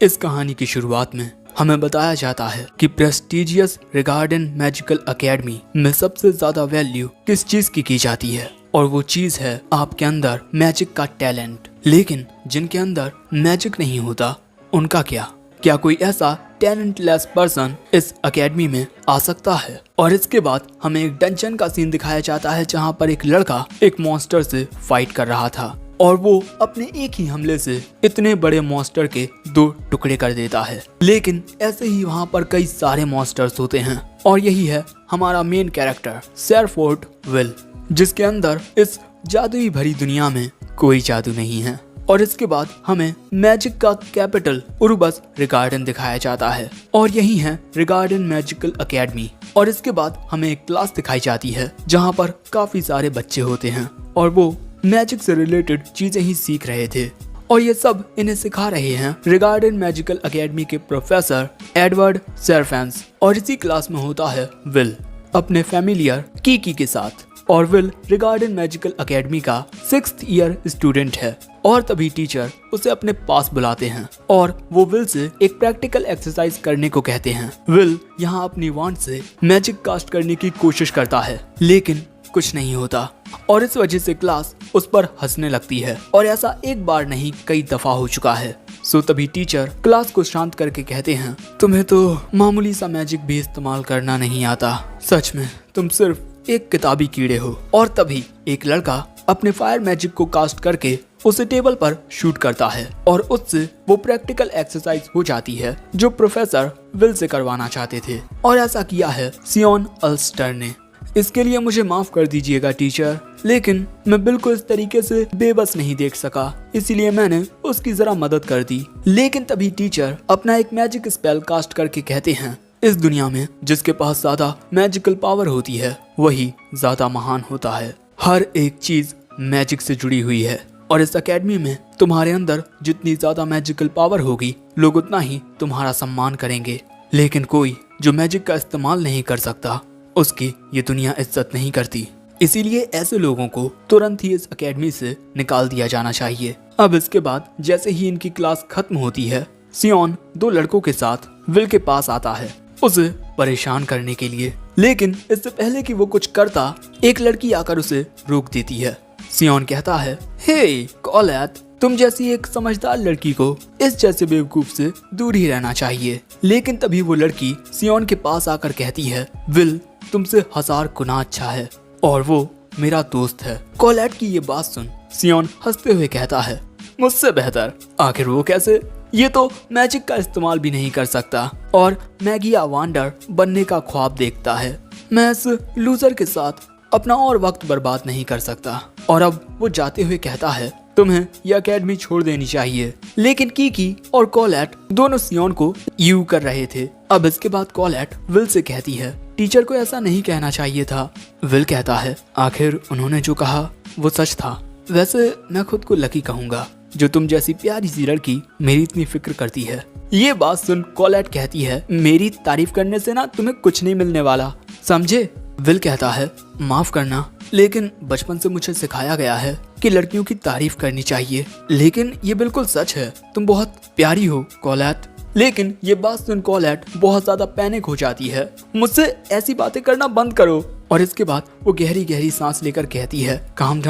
इस कहानी की शुरुआत में हमें बताया जाता है कि प्रेस्टिजियस रिगार्डन मैजिकल एकेडमी में सबसे ज्यादा वैल्यू किस चीज की जाती है, और वो चीज है आपके अंदर मैजिक का टैलेंट। लेकिन जिनके अंदर मैजिक नहीं होता उनका क्या कोई ऐसा टैलेंटलेस पर्सन इस एकेडमी में आ सकता है? और इसके बाद हमें एक डंजन का सीन दिखाया जाता है जहाँ पर एक लड़का एक मॉन्स्टर से फाइट कर रहा था और वो अपने एक ही हमले से इतने बड़े मॉन्स्टर के 2 टुकड़े कर देता है। लेकिन ऐसे ही वहाँ पर कई सारे मॉन्स्टर्स होते हैं और यही है हमारा मेन कैरेक्टर सेरफोर्ड विल, जिसके अंदर इस जादुई भरी दुनिया में कोई जादू नहीं है। और इसके बाद हमें मैजिक का कैपिटल उरुबस रिगार्डन दिखाया जाता है और यही है रिगार्डन मैजिकल एकेडमी। और इसके बाद हमें एक क्लास दिखाई जाती है जहाँ पर काफी सारे बच्चे होते हैं और वो मैजिक से रिलेटेड चीजें ही सीख रहे थे और ये सब इन्हें सिखा रहे हैं रिगार्डन मैजिकल एकेडमी के प्रोफेसर एडवर्ड सेरफेंस। और इसी क्लास में होता है विल अपने फैमिलियर कीकी के साथ, और विल रिगार्डन मैजिकल एकेडमी का 6th ईयर स्टूडेंट है। और तभी टीचर उसे अपने पास बुलाते हैं और वो विल से एक प्रैक्टिकल एक्सरसाइज करने को कहते हैं। विल यहाँ अपनी वांड से मैजिक कास्ट करने की कोशिश करता है लेकिन कुछ नहीं होता और इस वजह से क्लास उस पर हंसने लगती है और ऐसा एक बार नहीं कई दफा हो चुका है। सो तभी टीचर क्लास को शांत करके कहते हैं, तुम्हें तो मामूली सा मैजिक भी इस्तेमाल करना नहीं आता, सच में तुम सिर्फ एक किताबी कीड़े हो। और तभी एक लड़का अपने फायर मैजिक को कास्ट करके उसे टेबल पर शूट करता है और उससे वो प्रैक्टिकल एक्सरसाइज हो जाती है जो प्रोफेसर विल से करवाना चाहते थे। और ऐसा किया है सियोन अल्स्टर ने। इसके लिए मुझे माफ कर दीजिएगा टीचर, लेकिन मैं बिल्कुल इस तरीके से बेबस नहीं देख सका, इसीलिए मैंने उसकी जरा मदद कर दी। लेकिन तभी टीचर अपना एक मैजिक स्पेल कास्ट करके कहते हैं, इस दुनिया में जिसके पास ज्यादा मैजिकल पावर होती है वही ज्यादा महान होता है। हर एक चीज मैजिक से जुड़ी हुई है और इस एकेडमी में तुम्हारे अंदर जितनी ज्यादा मैजिकल पावर होगी लोग उतना ही तुम्हारा सम्मान करेंगे। लेकिन कोई जो मैजिक का इस्तेमाल नहीं कर सकता उसकी ये दुनिया इज्जत नहीं करती, इसीलिए ऐसे लोगों को तुरंत ही इस एकेडमी से निकाल दिया जाना चाहिए। अब इसके बाद जैसे ही इनकी क्लास खत्म होती है, सियोन 2 लड़कों के साथ विल के पास आता है उसे परेशान करने के लिए। लेकिन इससे पहले कि वो कुछ करता, एक लड़की आकर उसे रोक देती है। सियोन कहता है, हे कॉलेट, तुम जैसी एक समझदार लड़की को इस जैसे बेवकूफ से दूर ही रहना चाहिए। लेकिन तभी वो लड़की सियोन के पास आकर कहती है, विल तुमसे 1000 गुना अच्छा है और वो मेरा दोस्त है। कॉलेट की ये बात सुन सियोन हंसते हुए कहता है, मुझसे बेहतर? आखिर वो कैसे? ये तो मैजिक का इस्तेमाल भी नहीं कर सकता और मैगिया वांडर बनने का ख्वाब देखता है। मैं इस लूजर के साथ अपना और वक्त बर्बाद नहीं कर सकता। और अब वो जाते हुए कहता है, तुम्हें यह एकेडमी छोड़ देनी चाहिए। लेकिन कीकी और कॉलेट दोनों सियोन को यू कर रहे थे। अब इसके बाद कॉलेट विल से कहती है, टीचर को ऐसा नहीं कहना चाहिए था। विल कहता है, आखिर उन्होंने जो कहा वो सच था। वैसे मैं खुद को लकी कहूँगा जो तुम जैसी प्यारी सी लड़की मेरी इतनी फिक्र करती है। ये बात सुन कॉलेट कहती है, मेरी तारीफ करने से ना तुम्हें कुछ नहीं मिलने वाला, समझे? विल कहता है, माफ करना, लेकिन बचपन से मुझे सिखाया गया है कि लड़कियों की तारीफ करनी चाहिए। लेकिन ये बिल्कुल सच है, तुम बहुत प्यारी हो कॉलेट। लेकिन ये बात सुन कॉलेट बहुत ज्यादा पैनिक हो जाती है, मुझसे ऐसी बातें करना बंद करो। और इसके बाद वो गहरी गहरी सांस लेकर कहती है, काम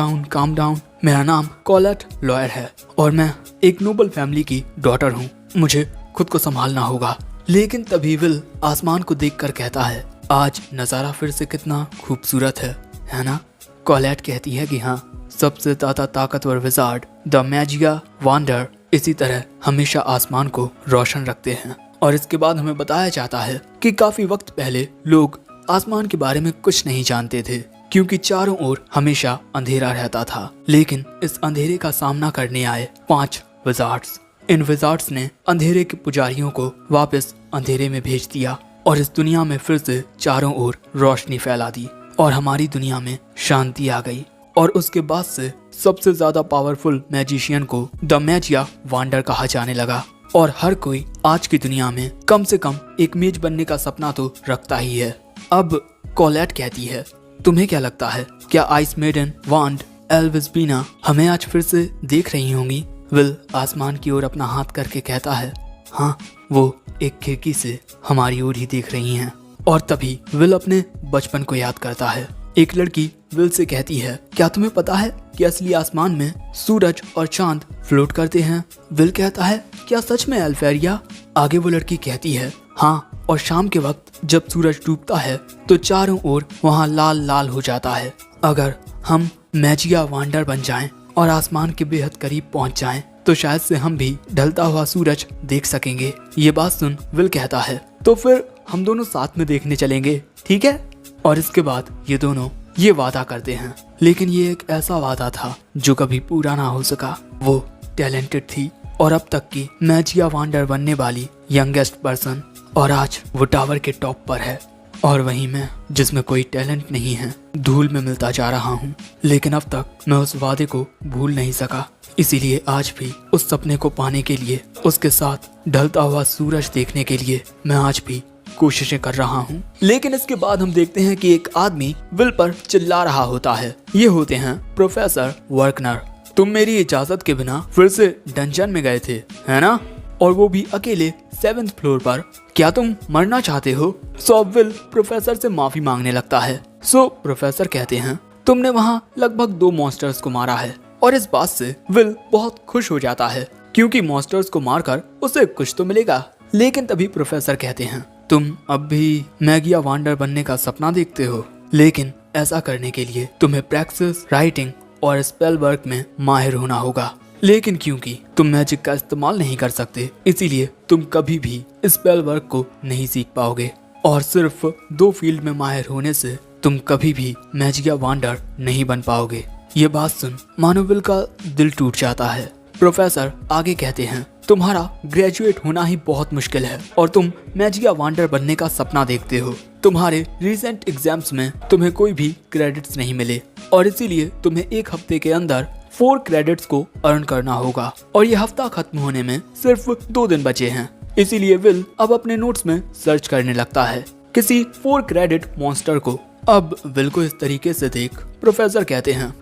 डाउन, मेरा नाम कॉलेट लॉयर है और मैं एक नोबल फैमिली की डॉटर हूँ, मुझे खुद को संभालना होगा। लेकिन तभी विल आसमान को देखकर कहता है, आज नजारा फिर से कितना खूबसूरत है ना? कॉलेट कहती है कि हाँ, सबसे ज्यादा ताकतवर विजार्ड द मैजिया वांडर इसी तरह हमेशा आसमान को रोशन रखते हैं। और इसके बाद हमें बताया जाता है कि काफी वक्त पहले लोग आसमान के बारे में कुछ नहीं जानते थे क्योंकि चारों ओर हमेशा अंधेरा रहता था। लेकिन इस अंधेरे का सामना करने आए 5 विजार्ड्स। इन विजार्ड्स ने अंधेरे के पुजारियों को वापस अंधेरे में भेज दिया और इस दुनिया में फिर से चारों ओर रोशनी फैला दी और हमारी दुनिया में शांति आ गई। और उसके बाद से सबसे ज्यादा पावरफुल मैजिशियन को द मैजिया वांडर कहा जाने लगा और हर कोई आज की दुनिया में कम से कम एक मेज बनने का सपना तो रखता ही है। अब कॉलेट कहती है, तुम्हें क्या लगता है, क्या आइस मेडन वांड एल्विस्बीना हमें आज फिर से देख रही होंगी? विल आसमान की ओर अपना हाथ करके कहता है, हाँ, वो एक खिड़की से हमारी ओर ही देख रही हैं। और तभी विल अपने बचपन को याद करता है। एक लड़की विल से कहती है, क्या तुम्हें पता है कि असली आसमान में सूरज और चांद फ्लोट करते हैं? विल कहता है, क्या सच में अल्फेरिया? आगे वो लड़की कहती है, हाँ, और शाम के वक्त जब सूरज डूबता है तो चारों ओर वहाँ लाल लाल हो जाता है। अगर हम मैजिया वांडर बन जाएं और आसमान के बेहद करीब पहुँच जाएं तो शायद से हम भी ढलता हुआ सूरज देख सकेंगे। ये बात सुन विल कहता है, तो फिर हम दोनों साथ में देखने चलेंगे, ठीक है? और इसके बाद ये दोनों ये वादा करते हैं, लेकिन ये एक ऐसा वादा था जो कभी पूरा ना हो सका। वो टैलेंटेड थी और अब तक की मैजिया वांडर बनने वाली यंगेस्ट पर्सन, और आज वो टावर के टॉप पर है और वहीं मैं, जिसमें कोई टैलेंट नहीं है, धूल में मिलता जा रहा हूँ। लेकिन अब तक मैं उस वादे को भूल नहीं सका, इसीलिए आज भी उस सपने को पाने के लिए, उसके साथ ढलता हुआ सूरज देखने के लिए मैं आज भी कोशिशें कर रहा हूँ। लेकिन इसके बाद हम देखते हैं कि एक आदमी विल पर चिल्ला रहा होता है। ये होते हैं प्रोफेसर वर्कनर। तुम मेरी इजाजत के बिना फिर से डंजन में गए थे, है ना? और वो भी अकेले 7th फ्लोर पर। क्या तुम मरना चाहते हो? सो विल प्रोफेसर से माफी मांगने लगता है। सो प्रोफेसर कहते हैं, तुमने वहाँ लगभग 2 मॉन्स्टर्स को मारा है। और इस बात से विल बहुत खुश हो जाता है क्योंकि मॉन्स्टर्स को मारकर उसे कुछ तो मिलेगा। लेकिन तभी प्रोफेसर कहते हैं, तुम अब भी मैजिया वांडर बनने का सपना देखते हो, लेकिन ऐसा करने के लिए तुम्हें प्रैक्टिस, राइटिंग और स्पेल वर्क में माहिर होना होगा। लेकिन क्योंकि तुम मैजिक का इस्तेमाल नहीं कर सकते, इसीलिए तुम कभी भी स्पेल वर्क को नहीं सीख पाओगे। और सिर्फ 2 फील्ड में माहिर होने से तुम कभी भी मैजिया वांडर नहीं बन पाओगे। ये बात सुन मानो विल का दिल टूट जाता है। प्रोफेसर आगे कहते हैं, तुम्हारा ग्रेजुएट होना ही बहुत मुश्किल है और तुम मैजिया वांडर बनने का सपना देखते हो। तुम्हारे रिसेंट एग्जाम्स में तुम्हें कोई भी क्रेडिट्स नहीं मिले और इसीलिए तुम्हें 1 हफ्ते के अंदर 4 क्रेडिट्स को अर्न करना होगा। और ये हफ्ता खत्म होने में सिर्फ 2 दिन बचे हैं। इसीलिए विल अब अपने नोट्स में सर्च करने लगता है किसी 4 क्रेडिट मॉन्स्टर को। अब विल को इस तरीके से देख प्रोफेसर कहते हैं,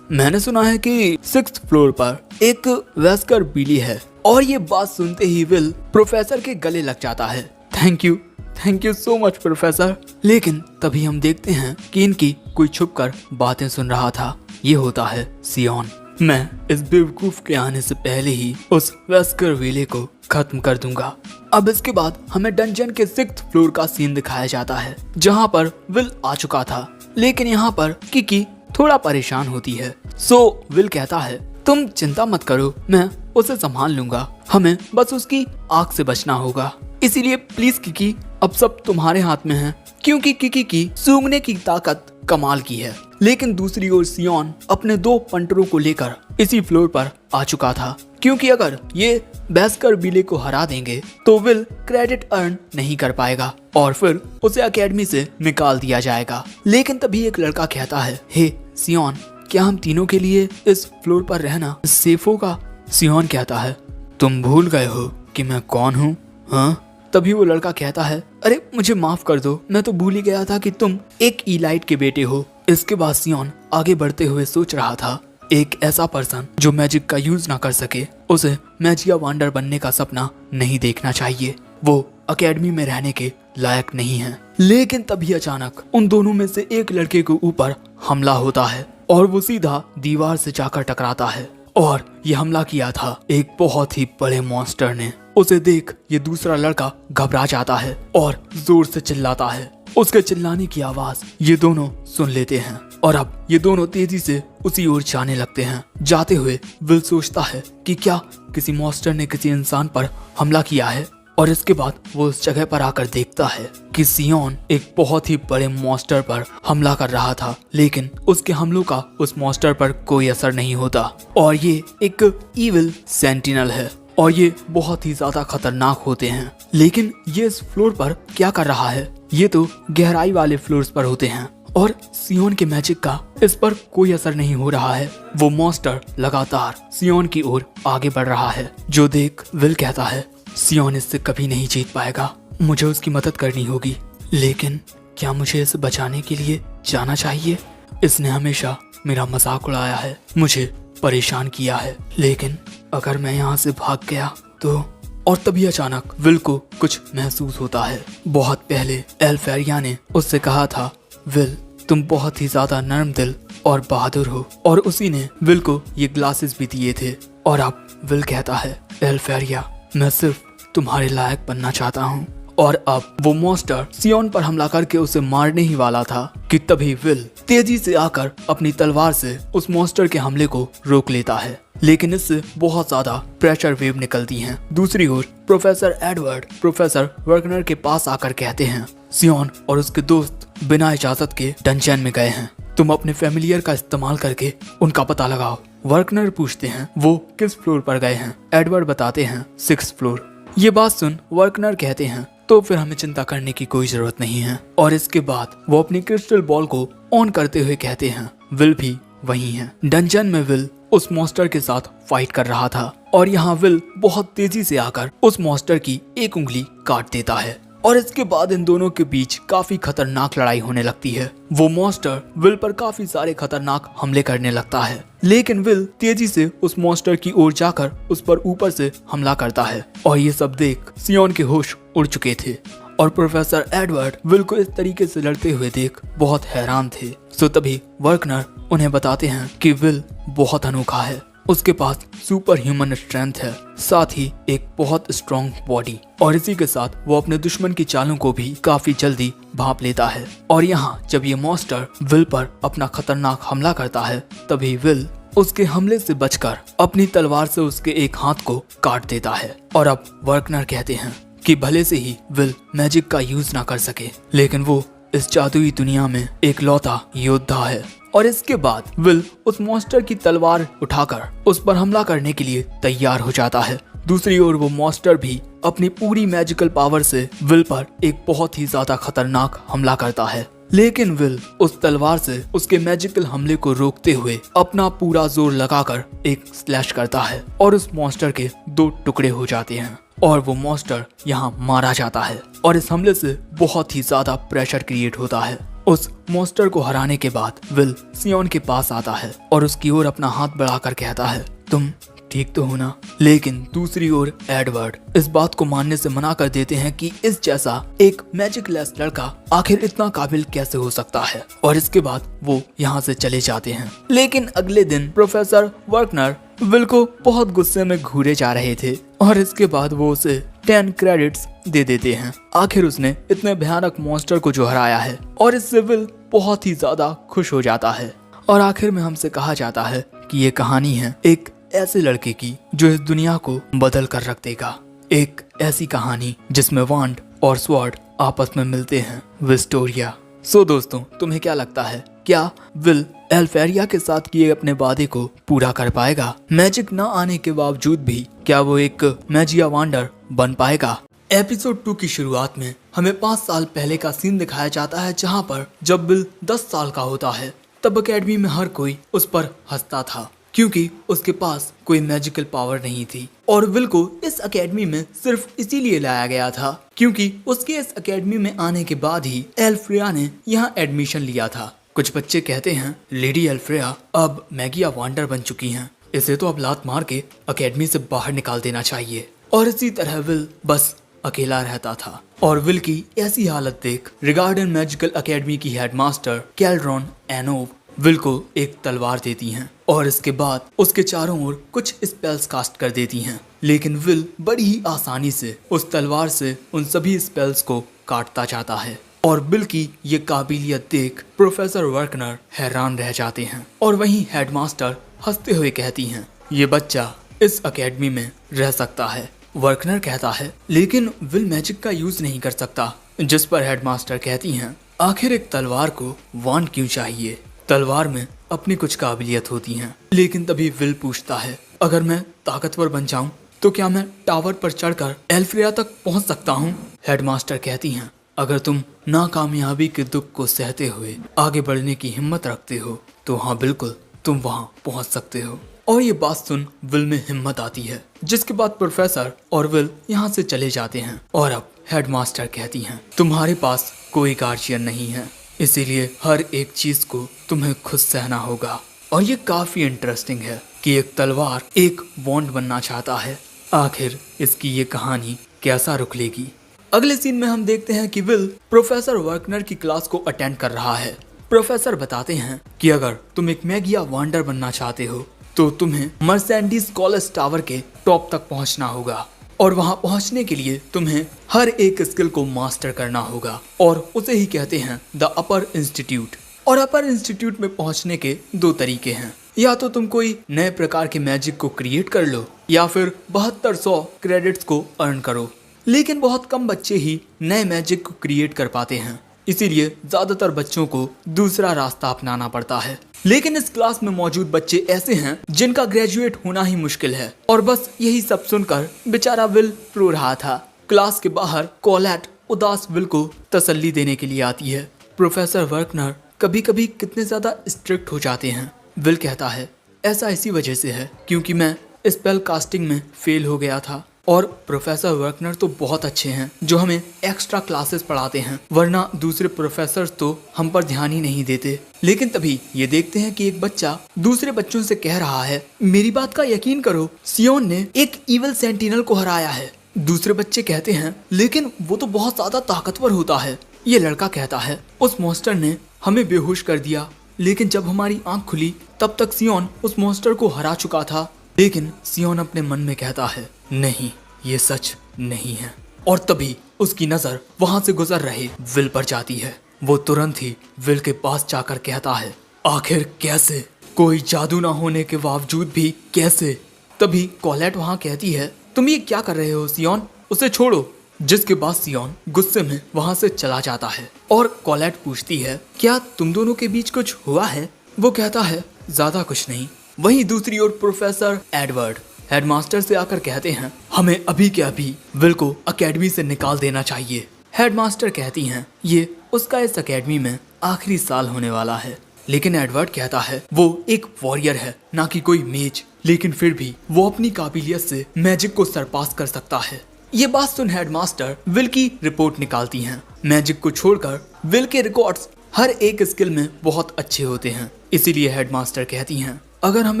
मैंने सुना है कि 6th फ्लोर पर एक वेस्कर बिली है। और ये बात सुनते ही विल प्रोफेसर के गले लग जाता है। Thank you so much professor. लेकिन तभी हम देखते हैं कि इनकी कोई छुपकर बातें सुन रहा था। ये होता है सियोन। मैं इस बेवकूफ के आने से पहले ही उस वेस्कर विले को खत्म कर दूंगा। अब इसके बाद हमें डंजन के 6th फ्लोर का सीन दिखाया जाता है जहाँ पर विल आ चुका था। लेकिन यहाँ पर किकी थोड़ा परेशान होती है। सो विल कहता है, तुम चिंता मत करो, मैं उसे संभाल लूंगा। हमें बस उसकी आग से बचना होगा। इसीलिए प्लीज किकी, अब सब तुम्हारे हाथ में है, क्योंकि किकी की सूंघने की ताकत कमाल की है। लेकिन दूसरी ओर सियोन अपने 2 पंटरों को लेकर इसी फ्लोर पर आ चुका था, क्योंकि अगर ये वेस्कर बिले को हरा देंगे तो विल क्रेडिट अर्न नहीं कर पाएगा और फिर उसे एकेडमी से निकाल दिया जाएगा। लेकिन तभी एक लड़का कहता है, हे सियोन, क्या हम तीनों के लिए इस फ्लोर पर रहना सेफ होगा? सियोन कहता है, तुम भूल गए हो कि मैं कौन हूँ? हाँ? तभी वो लड़का कहता है, अरे मुझे माफ कर दो, मैं तो भूल ही गया था कि तुम एक ईलाइट के बेटे हो। इसके बाद सियोन आगे बढ़ते हुए सोच रहा था, एक ऐसा पर्सन जो मैजिक का यूज ना कर सके, उसे मैजिया वांडर बनने का सपना नहीं देखना चाहिए। वो एकेडमी में रहने के लायक नहीं है। लेकिन तभी अचानक उन दोनों में से एक लड़के के ऊपर हमला होता है और वो सीधा दीवार से जाकर टकराता है। और ये हमला किया था एक बहुत ही बड़े मॉन्स्टर ने। उसे देख ये दूसरा लड़का घबरा जाता है और जोर से चिल्लाता है। उसके चिल्लाने की आवाज ये दोनों सुन लेते हैं और अब ये दोनों तेजी से उसी ओर जाने लगते हैं। जाते हुए विल सोचता है कि क्या किसी मॉन्स्टर ने किसी इंसान पर हमला किया है। और इसके बाद वो उस जगह पर आकर देखता है कि सियोन एक बहुत ही बड़े मॉन्स्टर पर हमला कर रहा था, लेकिन उसके हमलों का उस मॉन्स्टर पर कोई असर नहीं होता। और ये एक इविल सेंटिनल है और ये बहुत ही ज्यादा खतरनाक होते हैं। लेकिन ये इस फ्लोर पर क्या कर रहा है? ये तो गहराई वाले फ्लोर्स पर होते हैं और सियोन के मैजिक का इस पर कोई असर नहीं हो रहा है। वो मॉन्स्टर लगातार सियोन की ओर आगे बढ़ रहा है, जो देख विल कहता है, सियोन इससे कभी नहीं जीत पाएगा, मुझे उसकी मदद करनी होगी। लेकिन क्या मुझे इसे बचाने के लिए जाना चाहिए? इसने हमेशा मेरा मजाक उड़ाया है, मुझे परेशान किया है। लेकिन अगर मैं यहाँ से भाग गया तो और तभी अचानक विल को कुछ महसूस होता है। बहुत पहले एल्फेरिया ने उससे कहा था, विल तुम बहुत ही ज्यादा नर्म दिल और बहादुर हो, और उसी ने विल को ये ग्लासेस भी दिए थे। और अब विल कहता है, एल्फेरिया मैं सिर्फ तुम्हारे लायक बनना चाहता हूँ। और अब वो मॉन्स्टर सियोन पर हमला करके उसे मारने ही वाला था कि तभी विल तेजी से आकर अपनी तलवार से उस मॉन्स्टर के हमले को रोक लेता है, लेकिन इससे बहुत ज्यादा प्रेशर वेव निकलती हैं। दूसरी ओर प्रोफेसर एडवर्ड प्रोफेसर वर्कनर के पास आकर कहते हैं, सियोन और उसके दोस्त बिना इजाजत के डंजन में गए हैं, तुम अपने फैमिलियर का इस्तेमाल करके उनका पता लगाओ। वर्कनर पूछते हैं वो किस फ्लोर पर गए हैं। एडवर्ड बताते हैं 6th फ्लोर। ये बात सुन वर्कनर कहते हैं, तो फिर हमें चिंता करने की कोई जरूरत नहीं है। और इसके बाद वो अपनी क्रिस्टल बॉल को ऑन करते हुए कहते हैं, विल भी वहीं है। डंजन में विल उस मॉन्स्टर के साथ फाइट कर रहा था, और यहाँ विल बहुत तेजी से आकर उस मॉन्स्टर की एक उंगली काट देता है। और इसके बाद इन दोनों के बीच काफी खतरनाक लड़ाई होने लगती है। वो मॉन्स्टर विल पर काफी सारे खतरनाक हमले करने लगता है, लेकिन विल तेजी से उस मॉन्स्टर की ओर जाकर उस पर ऊपर से हमला करता है। और ये सब देख सियोन के होश उड़ चुके थे, और प्रोफेसर एडवर्ड विल को इस तरीके से लड़ते हुए देख बहुत हैरान थे। सो तभी वर्कनर उन्हें बताते हैं कि विल बहुत अनोखा है, उसके पास सुपर ह्यूमन स्ट्रेंथ है, साथ ही एक बहुत स्ट्रॉन्ग बॉडी, और इसी के साथ वो अपने दुश्मन की चालों को भी काफी जल्दी भांप लेता है। और यहाँ जब ये मॉन्स्टर विल पर अपना खतरनाक हमला करता है, तभी विल उसके हमले से बचकर अपनी तलवार से उसके एक हाथ को काट देता है। और अब वर्कनर कहते हैं कि भले से ही विल मैजिक का यूज ना कर सके, लेकिन वो इस जादुई दुनिया में एक लौता योद्धा है। और इसके बाद विल उस मॉन्स्टर की तलवार उठाकर उस पर हमला करने के लिए तैयार हो जाता है। दूसरी ओर वो मॉन्स्टर भी अपनी पूरी मैजिकल पावर से विल पर एक बहुत ही ज्यादा खतरनाक हमला करता है, लेकिन विल उस तलवार से उसके मैजिकल हमले को रोकते हुए अपना पूरा जोर लगाकर एक स्लैश करता है, और उस मॉन्स्टर के 2 टुकड़े हो जाते हैं, और वो मॉन्स्टर यहाँ मारा जाता है। और इस हमले से बहुत ही ज्यादा प्रेशर क्रिएट होता है। उस मॉन्स्टर को हराने के बाद विल सियोन के पास आता है और उसकी ओर अपना हाथ बढ़ाकर कहता है, तुम ठीक तो हो ना। लेकिन दूसरी ओर एडवर्ड इस बात को मानने से मना कर देते हैं कि इस जैसा एक मैजिक लेस लड़का आखिर इतना काबिल कैसे हो सकता है, और इसके बाद वो यहाँ से चले जाते हैं। लेकिन अगले दिन प्रोफेसर वर्कनर विल को बहुत गुस्से में घूरे जा रहे थे, और इसके बाद वो उसे 10 क्रेडिट्स दे देते हैं। आखिर उसने इतने भयानक मॉन्स्टर को जो हराया है, और इससे विल बहुत ही ज्यादा खुश हो जाता है। और आखिर में हमसे कहा जाता है कि ये कहानी है एक ऐसे लड़के की जो इस दुनिया को बदल कर रख देगा। एक ऐसी कहानी जिसमें वांड और स्वॉर्ड आपस में मिलते हैं, विस्टोरिया। सो दोस्तों, तुम्हें क्या लगता है, क्या विल एल्फेरिया के साथ किए अपने वादे को पूरा कर पाएगा? मैजिक न आने के बावजूद भी क्या वो एक मैजिया वांडर बन पाएगा? एपिसोड 2 की शुरुआत में हमें 5 साल पहले का सीन दिखाया जाता है, जहाँ पर जब विल 10 साल का होता है तब अकेडमी में हर कोई उस पर हंसता था, क्योंकि उसके पास कोई मैजिकल पावर नहीं थी। और विल को इस एकेडमी में सिर्फ इसीलिए लाया गया था क्योंकि उसके इस एकेडमी में आने के बाद ही एल्फ्रेया ने यहाँ एडमिशन लिया था। कुछ बच्चे कहते हैं लेडी एल्फ्रेया अब मैगिया वांडर बन चुकी हैं, इसे तो अब लात मार के एकेडमी से बाहर निकाल देना चाहिए। और इसी तरह विल बस अकेला रहता था। और विल की ऐसी हालत देख रिगार्डन मैजिकल एकेडमी की हेडमास्टर कैल्ड्रॉन एनोव विल को एक तलवार देती हैं, और इसके बाद उसके चारों ओर कुछ स्पेल्स कास्ट कर देती हैं। लेकिन विल बड़ी ही आसानी से उस तलवार से उन सभी स्पेल्स को काटता जाता है। और विल की ये काबिलियत देख प्रोफेसर वर्कनर हैरान रह जाते हैं, और वहीं हेडमास्टर हंसते हुए कहती हैं, ये बच्चा इस एकेडमी में रह सकता है। वर्कनर कहता है लेकिन विल मैजिक का यूज नहीं कर सकता, जिस पर हेडमास्टर कहती हैं, आखिर एक तलवार को वांड क्यों चाहिए? तलवार में अपनी कुछ काबिलियत होती हैं। लेकिन तभी विल पूछता है, अगर मैं ताकतवर बन जाऊं तो क्या मैं टावर पर चढ़कर एल्फ्रेया तक पहुंच सकता हूं? हेडमास्टर कहती हैं, अगर तुम नाकामयाबी के दुख को सहते हुए आगे बढ़ने की हिम्मत रखते हो तो हाँ बिल्कुल तुम वहां पहुंच सकते हो। और ये बात सुन विल में हिम्मत आती है, जिसके बाद प्रोफेसर और विल यहाँ से चले जाते हैं। और अब हेडमास्टर कहती हैं, तुम्हारे पास कोई गार्जियन नहीं है, इसीलिए हर एक चीज को तुम्हें खुद सहना होगा। और ये काफी इंटरेस्टिंग है कि एक तलवार एक वॉन्ड बनना चाहता है, आखिर इसकी ये कहानी कैसा रुख लेगी। अगले सीन में हम देखते हैं कि विल प्रोफेसर वर्कनर की क्लास को अटेंड कर रहा है। प्रोफेसर बताते हैं कि अगर तुम एक मैगिया वांडर बनना चाहते हो तो तुम्हें मर्सेडीज कॉलेज टावर के टॉप तक पहुंचना होगा और वहां पहुंचने के लिए तुम्हें हर एक स्किल को मास्टर करना होगा और उसे ही कहते हैं द अपर इंस्टीट्यूट। और अपर इंस्टीट्यूट में पहुंचने के दो तरीके हैं, या तो तुम कोई नए प्रकार के मैजिक को क्रिएट कर लो या फिर 7200 क्रेडिट्स को अर्न करो। लेकिन बहुत कम बच्चे ही नए मैजिक को क्रिएट कर पाते हैं, इसीलिए ज्यादातर बच्चों को दूसरा रास्ता अपनाना पड़ता है। लेकिन इस क्लास में मौजूद बच्चे ऐसे हैं जिनका ग्रेजुएट होना ही मुश्किल है और बस यही सब सुनकर बेचारा विल रो रहा था। क्लास के बाहर कोलेट उदास विल को तसल्ली देने के लिए आती है। प्रोफेसर वर्कनर कभी कभी कितने ज्यादा स्ट्रिक्ट हो जाते हैं। विल कहता है ऐसा इसी वजह से है क्योंकि मैं स्पेल कास्टिंग में फेल हो गया था और प्रोफेसर वर्कनर तो बहुत अच्छे हैं जो हमें एक्स्ट्रा क्लासेस पढ़ाते हैं, वरना दूसरे प्रोफेसर्स तो हम पर ध्यान ही नहीं देते। लेकिन तभी ये देखते हैं कि एक बच्चा दूसरे बच्चों से कह रहा है मेरी बात का यकीन करो, सियोन ने एक इविल सेंटिनल को हराया है। दूसरे बच्चे कहते हैं लेकिन वो तो बहुत ज्यादा ताकतवर होता है। ये लड़का कहता है उस मॉन्स्टर ने हमें बेहोश कर दिया, लेकिन जब हमारी आंख खुली तब तक सियोन उस मॉन्स्टर को हरा चुका था। लेकिन सियोन अपने मन में कहता है नहीं, ये सच नहीं है। और तभी उसकी नजर वहां से गुजर रहे विल पर जाती है। वो तुरंत ही विल के पास जाकर कहता है आखिर कैसे, कोई जादू ना होने के बावजूद भी कैसे। तभी कोलेट वहां कहती है तुम ये क्या कर रहे हो सियोन, उसे छोड़ो। जिसके बाद सियोन गुस्से में वहां से चला जाता है और कोलेट पूछती है क्या तुम दोनों के बीच कुछ हुआ है। वो कहता है ज्यादा कुछ नहीं। वहीं दूसरी ओर प्रोफेसर एडवर्ड हेडमास्टर से आकर कहते हैं हमें अभी के अभी विल को एकेडमी से निकाल देना चाहिए। हेडमास्टर कहती हैं ये उसका इस एकेडमी में आखिरी साल होने वाला है। लेकिन एडवर्ड कहता है वो एक वॉरियर है ना कि कोई मेज, लेकिन फिर भी वो अपनी काबिलियत से मैजिक को सरपास कर सकता है। ये बात सुन हेडमास्टर विल की रिपोर्ट निकालती हैं। मैजिक को छोड़कर विल के रिकॉर्ड्स हर एक स्किल में बहुत अच्छे होते हैं, इसीलिए हेडमास्टर कहती हैं अगर हम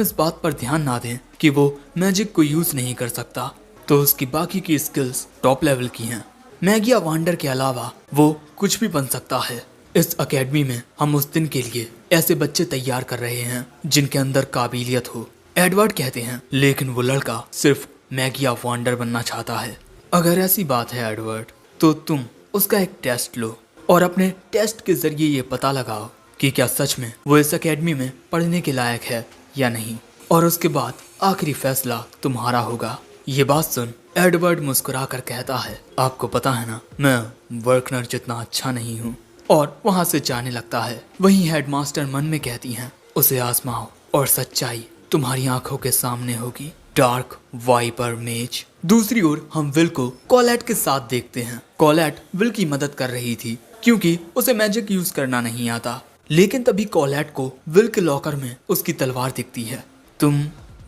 इस बात पर ध्यान ना दें कि वो मैजिक को यूज नहीं कर सकता तो उसकी बाकी की स्किल्स टॉप लेवल की हैं। मैगिया वांडर के अलावा वो कुछ भी बन सकता है। इस एकेडमी में हम उस दिन के लिए ऐसे बच्चे तैयार कर रहे हैं जिनके अंदर काबिलियत हो। एडवर्ड कहते हैं लेकिन वो लड़का सिर्फ मैगिया वांडर बनना चाहता है। अगर ऐसी बात है एडवर्ड तो तुम उसका एक टेस्ट लो और अपने टेस्ट के जरिए ये पता लगाओ कि क्या सच में वो इस एकेडमी में पढ़ने के लायक है या नहीं, और उसके बाद आखिरी फैसला तुम्हारा होगा। ये बात सुन एडवर्ड मुस्कुरा कर कहता है आपको पता है ना मैं वर्कनर जितना अच्छा नहीं हूँ, और वहाँ से जाने लगता है। वहीं हेडमास्टर मन में कहती हैं उसे आजमाओ और सच्चाई तुम्हारी आंखों के सामने होगी। डार्क वाइपर मेज। दूसरी ओर हम विल को कोलेट के साथ देखते हैं। कोलेट विल की मदद कर रही थी क्योंकि उसे मैजिक यूज करना नहीं आता। लेकिन तभी कोलेट को विल के लॉकर में उसकी तलवार दिखती है। तुम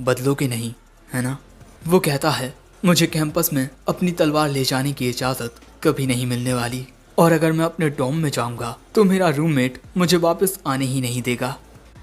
बदलोगे नहीं है ना। वो कहता है मुझे कैंपस में अपनी तलवार ले जाने की इजाजत कभी नहीं मिलने वाली, और अगर मैं अपने डॉर्म में जाऊंगा तो मेरा रूममेट मुझे वापस आने ही नहीं देगा।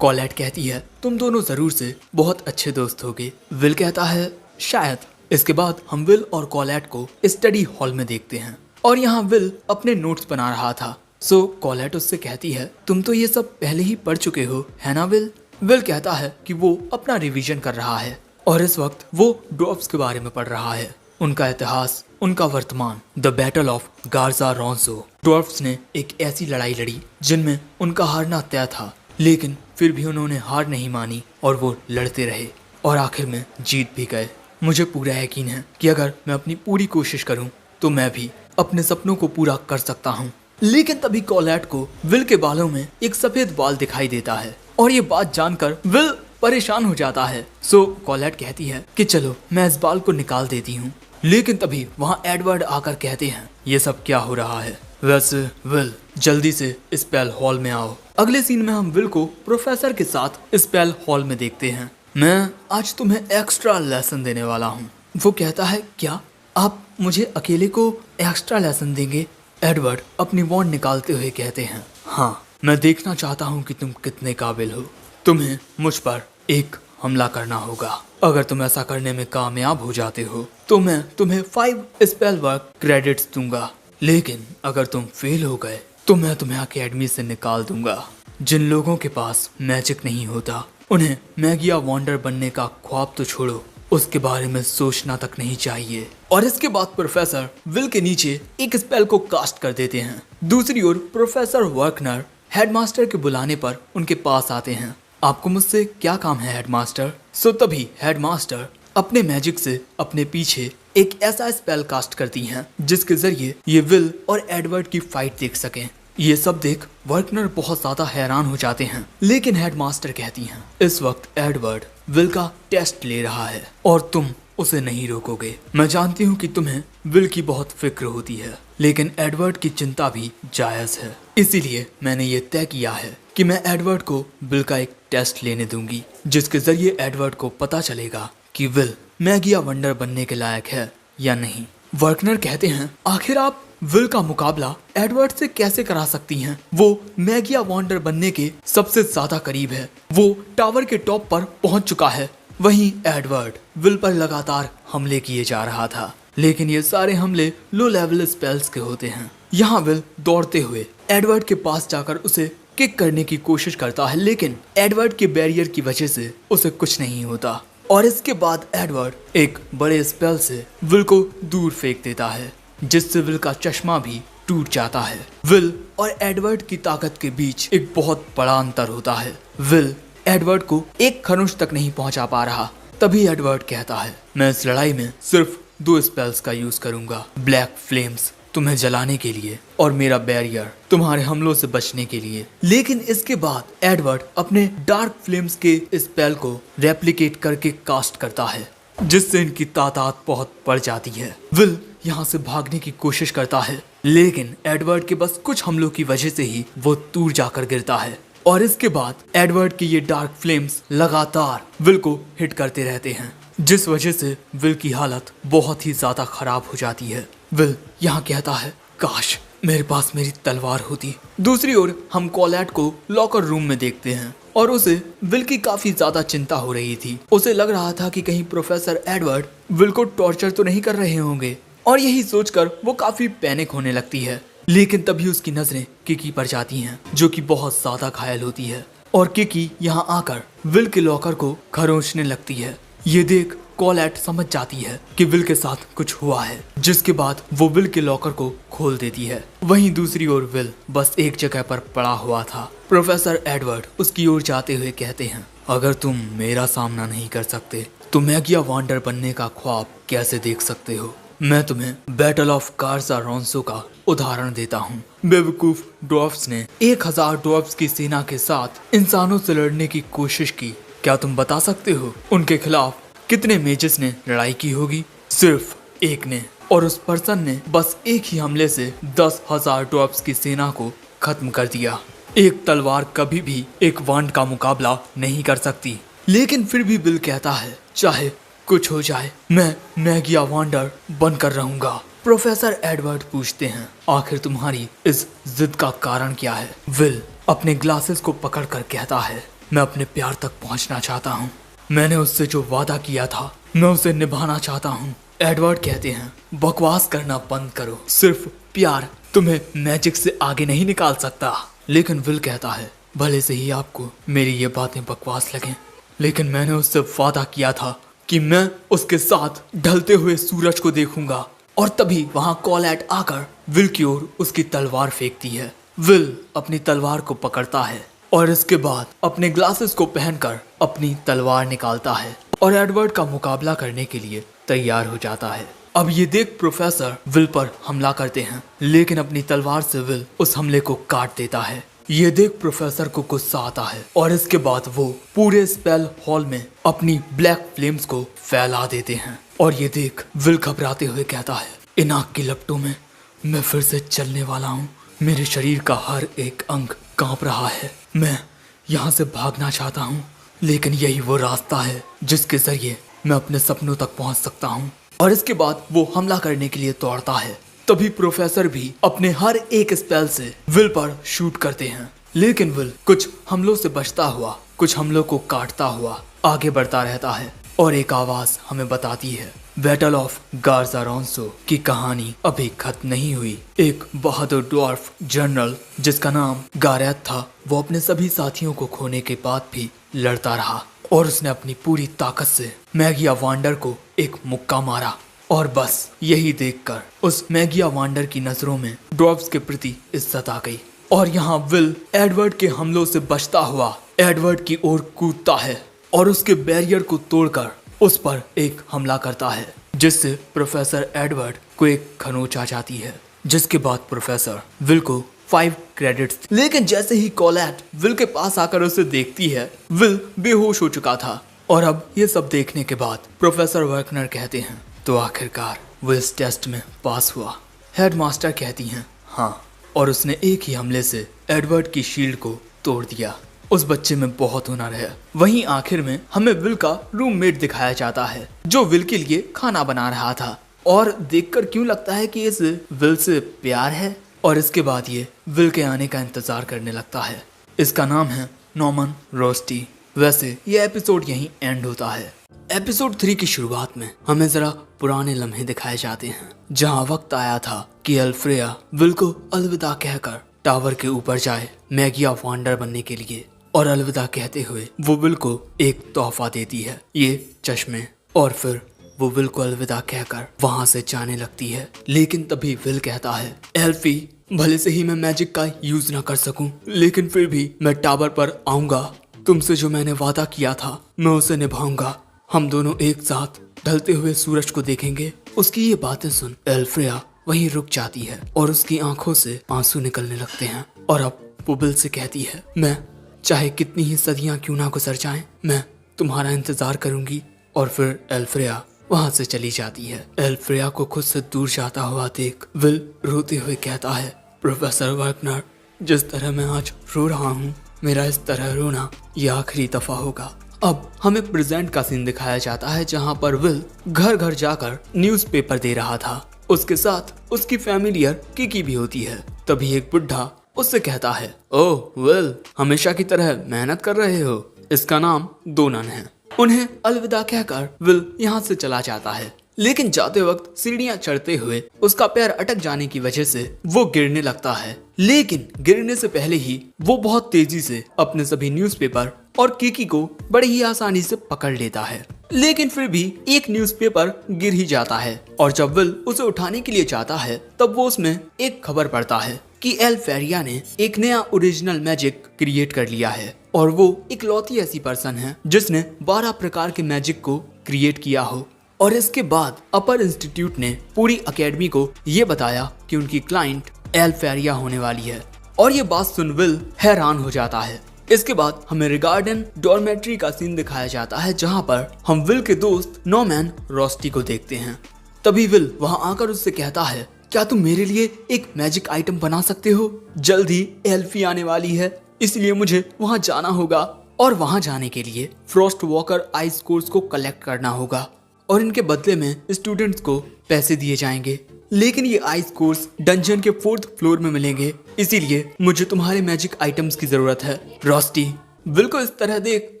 कोलेट कहती है तुम दोनों जरूर से बहुत अच्छे दोस्त होगे। विल कहता है शायद। इसके बाद हम विल और कोलेट को स्टडी हॉल में देखते हैं और यहाँ विल अपने नोट्स बना रहा था। सो कोलेट उससे कहती है तुम तो ये सब पहले ही पढ़ चुके हो है ना विल। विल कहता है कि वो अपना रिवीजन कर रहा है और इस वक्त वो ड्वार्फ्स के बारे में पढ़ रहा है, उनका इतिहास, उनका वर्तमान। द बैटल ऑफ गार्जा रोंसो। ड्वार्फ्स ने एक ऐसी लड़ाई लड़ी जिनमें उनका हारना तय था, लेकिन फिर भी उन्होंने हार नहीं मानी और वो लड़ते रहे और आखिर में जीत भी गए। मुझे पूरा यकीन है कि अगर मैं अपनी पूरी कोशिश करूं तो मैं भी अपने सपनों को पूरा कर सकता हूं। लेकिन तभी कोलेट को विल के बालों में एक सफेद बाल दिखाई देता है और ये बात जानकर विल परेशान हो जाता है। सो कोलेट कहती है कि चलो मैं इस बाल को निकाल देती हूँ। लेकिन तभी वहाँ एडवर्ड आकर कहते हैं ये सब क्या हो रहा है। वैसे विल जल्दी से स्पेल हॉल में आओ। अगले सीन में हम विल को प्रोफेसर के साथ स्पेल हॉल में देखते हैं। मैं आज तुम्हें एक्स्ट्रा लेसन देने वाला हूँ। वो कहता है क्या आप मुझे अकेले को एक्स्ट्रा लेसन देंगे। एडवर्ड अपनी वॉन्ड निकालते हुए कहते हैं हाँ, मैं देखना चाहता हूँ कि तुम कितने काबिल हो। तुम्हें मुझ पर एक हमला करना होगा। अगर तुम ऐसा करने में कामयाब हो जाते हो तो मैं तुम्हें 5 स्पेल वर्क क्रेडिट्स दूंगा, लेकिन अगर तुम फेल हो गए तो मैं तुम्हें अकेडमी से निकाल दूंगा। जिन लोगों के पास मैजिक नहीं होता उन्हें मैगिया वंडर बनने का ख्वाब तो छोड़ो, उसके बारे में सोचना तक नहीं चाहिए। और इसके बाद प्रोफेसर विल के नीचे एक स्पेल को कास्ट कर देते हैं। दूसरी ओर प्रोफेसर वर्कनर हेडमास्टर के बुलाने पर उनके पास आते हैं। आपको मुझसे क्या काम है हेडमास्टर? तभी हेडमास्टर अपने मैजिक से अपने पीछे एक ऐसा स्पेल कास्ट करती हैं जिसके जरिए ये विल और एडवर्ड की फाइट देख सकें। ये सब देख वर्कनर बहुत ज्यादा हैरान हो जाते हैं, लेकिन हेडमास्टर कहती हैं इस वक्त एडवर्ड विल का टेस्ट ले रहा है और तुम उसे नहीं रोकोगे। मैं जानती हूँ कि तुम्हें विल की बहुत फिक्र होती है, लेकिन एडवर्ड की चिंता भी जायज है। इसीलिए मैंने ये तय किया है कि मैं एडवर्ड को विल का एक टेस्ट लेने दूंगी, जिसके जरिए एडवर्ड को पता चलेगा कि विल मैगिया वंडर बनने के लायक है या नहीं। वर्कनर कहते हैं आखिर आप विल का मुकाबला एडवर्ड से कैसे करा सकती हैं? वो मैगिया वंडर बनने के सबसे ज्यादा करीब है, वो टावर के टॉप पर पहुंच चुका है। वहीं एडवर्ड विल पर लगातार हमले किए जा रहा था, लेकिन ये सारे हमले लो लेवल स्पेल्स के होते हैं। यहाँ विल दौड़ते हुए एडवर्ड के पास जाकर उसे किक करने की कोशिश करता है, लेकिन एडवर्ड के बैरियर की वजह से उसे कुछ नहीं होता। और इसके बाद एडवर्ड एक बड़े स्पेल से विल को दूर फेंक देता है, जिससे विल का चश्मा भी टूट जाता है। विल और एडवर्ड की ताकत के बीच एक बहुत बड़ा अंतर होता है। विल एडवर्ड को एक खनुज तक नहीं पहुंचा पा रहा। तभी एडवर्ड कहता है मैं इस लड़ाई में सिर्फ 2 स्पेल्स का यूज करूंगा, ब्लैक फ्लेम्स तुम्हें जलाने के लिए और मेरा बैरियर तुम्हारे हमलों से बचने के लिए। लेकिन इसके बाद एडवर्ड अपने डार्क फ्लेम्स के स्पेल को रेप्लिकेट करके कास्ट करता है, जिससे इनकी तादाद बहुत बढ़ जाती है। विल यहाँ से भागने की कोशिश करता है, लेकिन एडवर्ड के बस कुछ हमलों की वजह से ही वो दूर जाकर गिरता है। और इसके बाद एडवर्ड के ये डार्क फ्लेम्स लगातार विल को हिट करते रहते हैं, जिस वजह से विल की हालत बहुत ही ज्यादा खराब हो जाती है। विल यहाँ कहता है काश मेरे पास मेरी तलवार होती। दूसरी ओर हम कॉलेट को लॉकर रूम में देखते हैं और उसे विल की काफी ज्यादा चिंता हो रही थी। उसे लग रहा था कि कहीं प्रोफेसर एडवर्ड विल को टॉर्चर तो नहीं कर रहे होंगे, और यही सोचकर वो काफी पैनिक होने लगती है। लेकिन तभी उसकी नजरें किकी पर जाती हैं, जो कि बहुत ज्यादा घायल होती है, और किकी यहाँ आकर विल के लॉकर को खरोंचने लगती है। ये देख कॉलेट समझ जाती है कि विल के साथ कुछ हुआ है, जिसके बाद वो विल के लॉकर को खोल देती है। वहीं दूसरी ओर विल बस एक जगह पर पड़ा हुआ था। प्रोफेसर एडवर्ड उसकी ओर जाते हुए कहते हैं अगर तुम मेरा सामना नहीं कर सकते तो मैगिया वंडर बनने का ख्वाब कैसे देख सकते हो? मैं तुम्हें बैटल ऑफ कार्सा रोंसो का उदाहरण देता हूँ। बेवकूफ ड्वार्फ्स ने 1000 ड्वार्फ्स की सेना के साथ इंसानों से लड़ने की कोशिश की। क्या तुम बता सकते हो उनके खिलाफ कितने मेजेस ने लड़ाई की होगी? सिर्फ एक ने, और उस पर्सन ने बस एक ही हमले से 10,000 ड्वार्फ्स की सेना को खत्म कर दिया। एक तलवार कभी भी एक वांड का मुकाबला नहीं कर सकती। लेकिन फिर भी बिल कहता है चाहे कुछ हो जाए मैं मैगिया वंडर बनकर रहूंगा। प्रोफेसर एडवर्ड पूछते हैं आखिर तुम्हारी इस जिद का कारण क्या है? विल अपने ग्लासेस को पकड़कर कहता है मैं अपने प्यार तक पहुंचना चाहता हूं। मैंने उससे जो वादा किया था मैं उसे निभाना चाहता हूं। एडवर्ड कहते हैं बकवास करना बंद करो, सिर्फ प्यार तुम्हें मैजिक से आगे नहीं निकाल सकता। लेकिन विल कहता है भले से ही आपको मेरी ये बातें बकवास लगें, लेकिन मैंने उससे वादा किया था कि मैं उसके साथ ढलते हुए सूरज को देखूंगा। और तभी वहां कॉलेट आकर विल की ओर उसकी तलवार फेंकती है। विल अपनी तलवार को पकड़ता है और इसके बाद अपने ग्लासेस को पहनकर अपनी तलवार निकालता है और एडवर्ड का मुकाबला करने के लिए तैयार हो जाता है। अब ये देख प्रोफेसर विल पर हमला करते हैं, लेकिन अपनी तलवार से विल उस हमले को काट देता है। ये देख प्रोफेसर को गुस्सा आता है और इसके बाद वो पूरे स्पेल हॉल में अपनी ब्लैक फ्लेम्स को फैला देते हैं। और ये देख विल घबराते हुए कहता है इन आग की लपटों में मैं फिर से चलने वाला हूँ। मेरे शरीर का हर एक अंग कांप रहा है। मैं यहाँ से भागना चाहता हूँ, लेकिन यही वो रास्ता है जिसके जरिए मैं अपने सपनों तक पहुँच सकता हूँ। और इसके बाद वो हमला करने के लिए दौड़ता है। तभी प्रोफेसर भी अपने हर एक स्पेल से विल पर शूट करते हैं, लेकिन विल कुछ हमलों से बचता हुआ कुछ हमलों को काटता हुआ आगे बढ़ता रहता है। और एक आवाज हमें बताती है बैटल ऑफ गार्जारोंसो की कहानी अभी खत्म नहीं हुई। एक बहादुर ड्वार्फ जनरल जिसका नाम गारेथ था, वो अपने सभी साथियों को खोने के बाद भी लड़ता रहा और उसने अपनी पूरी ताकत से मैगिया वांडर को एक मुक्का मारा। और बस यही देखकर उस मैगिया वांडर की नजरों में ड्वार्फ्स के प्रति इज्जत आ गई। और यहाँ विल एडवर्ड के हमलों से बचता हुआ एडवर्ड की ओर कूदता है और उसके बैरियर को तोड़कर उस पर एक हमला करता है, जिससे प्रोफेसर एडवर्ड को एक खरोंच आ जाती है। जिसके बाद प्रोफेसर विल को 5 क्रेडिट्स, लेकिन जैसे ही कोलैट विल के पास आकर उसे देखती है, विल बेहोश हो चुका था। और अब ये सब देखने के बाद प्रोफेसर वर्कनर कहते हैं तो आखिरकार वो इस टेस्ट में पास हुआ। हेडमास्टर कहती हैं हाँ, और उसने एक ही हमले से एडवर्ड की शील्ड को तोड़ दिया। उस बच्चे में बहुत हुनर है। वहीं आखिर में हमें विल का रूममेट दिखाया जाता है जो विल के लिए खाना बना रहा था और देखकर क्यों लगता है कि इस विल से प्यार है। और इसके बाद ये विल के आने का इंतजार करने लगता है। इसका नाम है नॉर्मन रोस्टी। वैसे ये एपिसोड यहीं एंड होता है। एपिसोड 3 की शुरुआत में हमें जरा पुराने लम्हे दिखाए जाते हैं, जहाँ वक्त आया था कि एल्फ्रेया विल को अलविदा कहकर टावर के ऊपर जाए मैगिया वांडर बनने के लिए। और अलविदा कहते हुए वो विल को एक तोहफा देती है, ये चश्मे। और फिर वो विल को अलविदा कहकर वहां से जाने लगती है। लेकिन तभी विल कहता है एल्फी, भले से ही मैं मैजिक का यूज ना कर सकूं, लेकिन फिर भी मैं टावर पर आऊंगा। तुमसे जो मैंने वादा किया था मैं उसे निभाऊंगा। हम दोनों एक साथ ढलते हुए सूरज को देखेंगे। उसकी ये बातें सुन एल्फ्रेया वहीं रुक जाती है और उसकी आंखों से आंसू निकलने लगते हैं। और अब वो विल से कहती है मैं चाहे कितनी ही सदियां क्यों ना गुजर जाएं, मैं तुम्हारा इंतजार करूंगी। और फिर एल्फ्रेया वहां से चली जाती है। एल्फ्रेया को खुद से दूर जाता हुआ देख विल रोते हुए कहता है प्रोफेसर वर्कनर, जिस तरह मैं आज रो रहा हूँ, मेरा इस तरह रोना ये आखिरी दफा होगा। अब हमें प्रेजेंट का सीन दिखाया जाता है, जहाँ पर विल घर घर जाकर न्यूज़पेपर दे रहा था। उसके साथ उसकी फैमिलियर किकी भी होती है। तभी एक बुढ़ा उससे कहता है ओह विल, हमेशा की तरह मेहनत कर रहे हो। इसका नाम डोनन है। उन्हें अलविदा कहकर विल यहाँ से चला जाता है। लेकिन जाते वक्त सीढ़ियाँ चढ़ते हुए उसका पैर अटक जाने की वजह से वो गिरने लगता है। लेकिन गिरने से पहले ही वो बहुत तेजी से अपने सभी न्यूज़पेपर और किकी को बड़ी ही आसानी से पकड़ लेता है। लेकिन फिर भी एक न्यूज़पेपर गिर ही जाता है और जब विल उसे उठाने के लिए जाता है तब वो उसमें एक खबर पढ़ता है कि एल्फेरिया ने एक नया ओरिजिनल मैजिक क्रिएट कर लिया है और वो इकलौती ऐसी पर्सन है जिसने 12 प्रकार के मैजिक को क्रिएट किया हो। और इसके बाद अपर इंस्टीट्यूट ने पूरी एकेडमी को ये बताया कि उनकी क्लाइंट एल्फेरिया होने वाली है। और ये बात सुन विल हैरान हो जाता है। इसके बाद हमें रिगार्डन डॉर्मेट्री का सीन दिखाया जाता है, जहाँ पर हम विल के दोस्त नॉर्मन रोस्टी को देखते हैं। तभी विल वहाँ आकर उससे कहता है क्या तुम मेरे लिए एक मैजिक आइटम बना सकते हो? जल्द ही एल्फी आने वाली है, इसलिए मुझे वहाँ जाना होगा। और वहाँ जाने के लिए फ्रॉस्ट वॉकर आइस कोर्स को कलेक्ट करना होगा और इनके बदले में स्टूडेंट्स को पैसे दिए जाएंगे। लेकिन ये आइस कोर्स डंजन के 4th फ्लोर में मिलेंगे, इसीलिए मुझे तुम्हारे मैजिक आइटम्स की जरूरत है रोस्टी। विल को इस तरह देख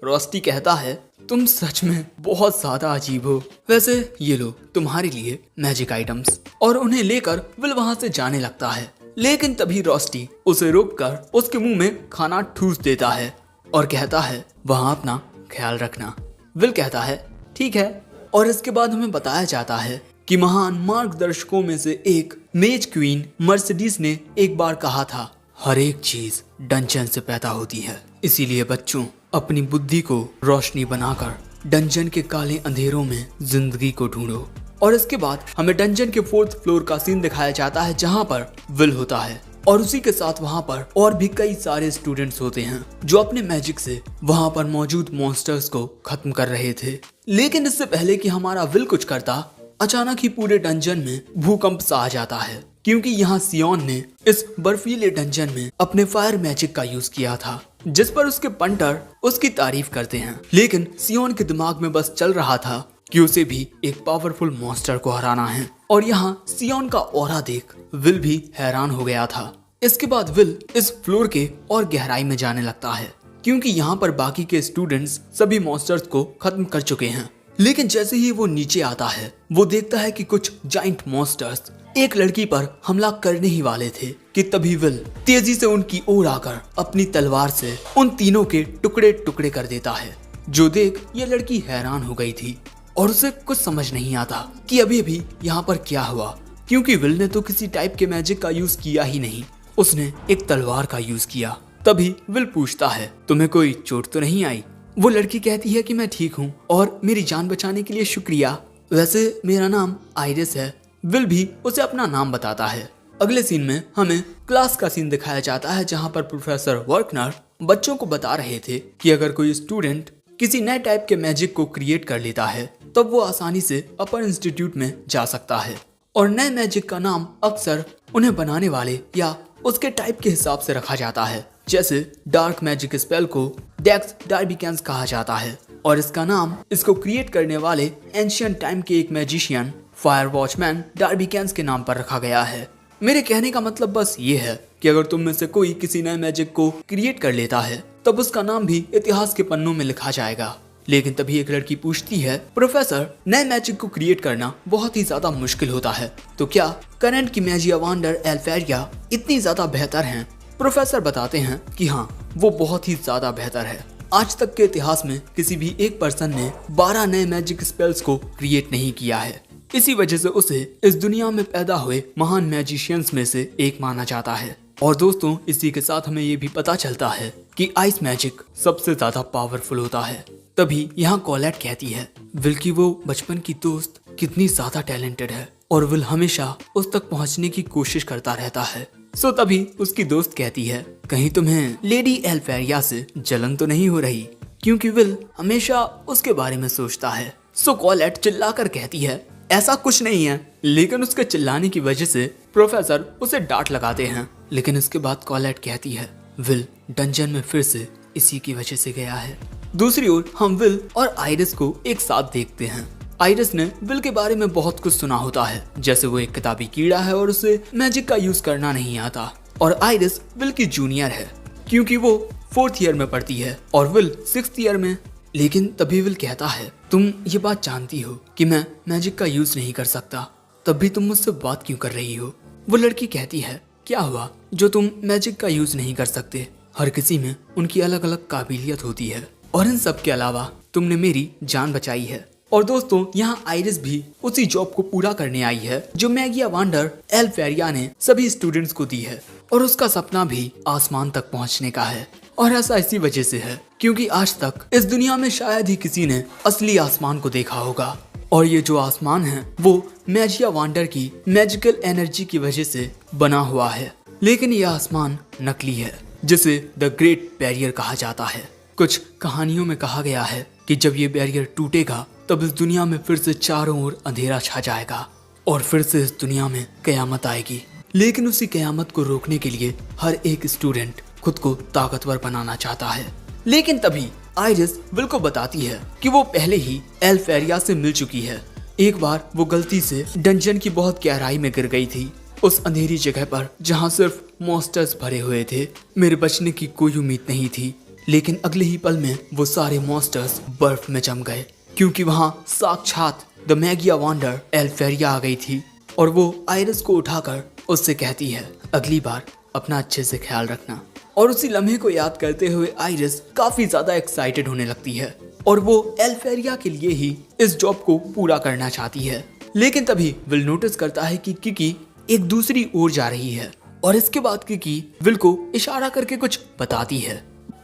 रोस्टी कहता है तुम सच में बहुत ज्यादा अजीब हो। वैसे ये लो तुम्हारे लिए मैजिक आइटम्स। और उन्हें लेकर विल वहां से जाने लगता है। लेकिन तभी रोस्टी उसे रोककर उसके मुंह में खाना ठूस देता है और कहता है वहां अपना ख्याल रखना। विल कहता है ठीक है। और इसके बाद हमें बताया जाता है कि महान मार्गदर्शकों में से एक मेज क्वीन मर्सिडीज ने एक बार कहा था हर एक चीज डंजन से पैदा होती है, इसीलिए बच्चों अपनी बुद्धि को रोशनी बनाकर डंजन के काले अंधेरों में जिंदगी को ढूंढो। और इसके बाद हमें डंजन के 4th फ्लोर का सीन दिखाया जाता है, जहाँ पर विल होता है और उसी के साथ वहाँ पर और भी कई सारे स्टूडेंट्स होते हैं जो अपने मैजिक से वहाँ पर मौजूद मॉन्स्टर्स को खत्म कर रहे थे। लेकिन इससे पहले कि हमारा विल कुछ करता, अचानक ही पूरे डंजन में भूकंप सा आ जाता है, क्योंकि यहाँ सियोन ने इस बर्फीले डंजन में अपने फायर मैजिक का यूज किया था, जिस पर उसके पंटर उसकी तारीफ करते हैं। लेकिन सियोन के दिमाग में बस चल रहा था कि उसे भी एक पावरफुल मॉन्स्टर को हराना है। और यहाँ सियोन का ऑरा देख विल भी हैरान हो गया था। इसके बाद विल इस फ्लोर के और गहराई में जाने लगता है, क्योंकि यहाँ पर बाकी के स्टूडेंट्स सभी मॉन्स्टर्स को खत्म कर चुके हैं। लेकिन जैसे ही वो नीचे आता है वो देखता है कि कुछ जाइंट मॉन्स्टर्स एक लड़की पर हमला करने ही वाले थे कि तभी विल तेजी से उनकी ओर आकर अपनी तलवार से उन तीनों के टुकड़े टुकड़े कर देता है। जो देख ये लड़की हैरान हो गई थी और उसे कुछ समझ नहीं आता कि अभी अभी यहाँ पर क्या हुआ, क्योंकि विल ने तो किसी टाइप के मैजिक का यूज किया ही नहीं, उसने एक तलवार का यूज किया। तभी विल पूछता है तुम्हें कोई चोट तो नहीं आई? वो लड़की कहती है कि मैं ठीक हूँ और मेरी जान बचाने के लिए शुक्रिया, वैसे मेरा नाम आइरिस है। विल भी उसे अपना नाम बताता है। अगले सीन में हमें क्लास का सीन दिखाया जाता है जहाँ पर प्रोफेसर वर्कनर बच्चों को बता रहे थे कि अगर कोई स्टूडेंट किसी नए टाइप के मैजिक को क्रिएट कर लेता है तब वो आसानी से अपर इंस्टीट्यूट में जा सकता है और नए मैजिक का नाम अक्सर उन्हें बनाने वाले या उसके टाइप के हिसाब से रखा जाता है। जैसे डार्क मैजिक स्पेल को डेक्स डार्बिकेंस कहा जाता है और इसका नाम इसको क्रिएट करने वाले एंशियंट टाइम के एक मैजिशियन फायर वॉचमैन डार्बिकेंस के नाम पर रखा गया है। मेरे कहने का मतलब बस ये है कि अगर तुम में से कोई किसी नए मैजिक को क्रिएट कर लेता है तब उसका नाम भी इतिहास के पन्नों में लिखा जाएगा। लेकिन तभी एक लड़की पूछती है प्रोफेसर नए मैजिक को क्रिएट करना बहुत ही ज्यादा मुश्किल होता है, तो क्या करंट की मैजिया वांडर एल्फेरिया इतनी ज्यादा बेहतर हैं? प्रोफेसर बताते हैं कि हाँ वो बहुत ही ज्यादा बेहतर है। आज तक के इतिहास में किसी भी एक पर्सन ने 12 नए मैजिक स्पेल्स को क्रिएट नहीं किया है। इसी वजह से उसे इस दुनिया में पैदा हुए महान मैजिशियंस में से एक माना जाता है। और दोस्तों इसी के साथ हमें ये भी पता चलता है कि आइस मैजिक सबसे ज्यादा पावरफुल होता है। तभी यहाँ कॉलेट कहती है विल की वो बचपन की दोस्त कितनी ज्यादा टैलेंटेड है और विल हमेशा उस तक पहुँचने की कोशिश करता रहता है। सो तभी उसकी दोस्त कहती है कहीं तुम्हें लेडी एल्फेरिया से जलन तो नहीं हो रही, क्योंकि विल हमेशा उसके बारे में सोचता है। सो कॉलेट चिल्लाकर कहती है ऐसा कुछ नहीं है, लेकिन उसके चिल्लाने की वजह से प्रोफेसर उसे डांट लगाते हैं। लेकिन इसके बाद कॉलेट कहती है विल डंजन में फिर से इसी की वजह से गया है। दूसरी ओर हम विल और आइरिस को एक साथ देखते हैं। आइरिस ने विल के बारे में बहुत कुछ सुना होता है, जैसे वो एक किताबी कीड़ा है और उसे मैजिक का यूज करना नहीं आता। और आइरिस विल की जूनियर है क्योंकि वो 4th ईयर में पढ़ती है और विल 6th ईयर में। लेकिन तभी विल कहता है तुम ये बात जानती हो कि मैं मैजिक का यूज नहीं कर सकता, तब भी तुम मुझसे बात क्यों कर रही हो? वो लड़की कहती है क्या हुआ जो तुम मैजिक का यूज नहीं कर सकते? हर किसी में उनकी अलग अलग काबिलियत होती है और इन सब के अलावा तुमने मेरी जान बचाई है। और दोस्तों यहाँ आइरिस भी उसी जॉब को पूरा करने आई है जो मैगिया वांडर एल्फेरिया ने सभी स्टूडेंट्स को दी है और उसका सपना भी आसमान तक पहुँचने का है। और ऐसा इसी वजह से है क्योंकि आज तक इस दुनिया में शायद ही किसी ने असली आसमान को देखा होगा और ये जो आसमान है वो मैजिया वांडर की मैजिकल एनर्जी की वजह से बना हुआ है। लेकिन ये आसमान नकली है जिसे द ग्रेट बैरियर कहा जाता है। कुछ कहानियों में कहा गया है कि जब ये बैरियर टूटेगा तब इस दुनिया में फिर से चारों ओर अंधेरा छा जाएगा और फिर से इस दुनिया में कयामत आएगी। लेकिन उसी कयामत को रोकने के लिए हर एक स्टूडेंट खुद को ताकतवर बनाना चाहता है। लेकिन तभी आइरिस विल को बताती है कि वो पहले ही एल्फेरिया से मिल चुकी है। एक बार वो गलती से डंजन की बहुत गहराई में गिर गई थी, उस अंधेरी जगह पर जहाँ सिर्फ मॉन्स्टर्स भरे हुए थे। मेरे बचने की कोई उम्मीद नहीं थी, लेकिन अगले ही पल में वो सारे मॉन्स्टर्स बर्फ में जम गए क्योंकि वहाँ साक्षात द मैगिया वांडर एल्फेरिया आ गई थी। और वो आइरिस को उठाकर उससे कहती है अगली बार अपना अच्छे से ख्याल रखना। और उसी लम्हे को याद करते हुए आइरिस काफी ज्यादा एक्साइटेड होने लगती है और वो एल्फेरिया के लिए ही इस जॉब को पूरा करना चाहती है। लेकिन तभी विल नोटिस करता है कि किकी एक दूसरी ओर जा रही है और इसके बाद किकी विल को इशारा करके कुछ बताती है।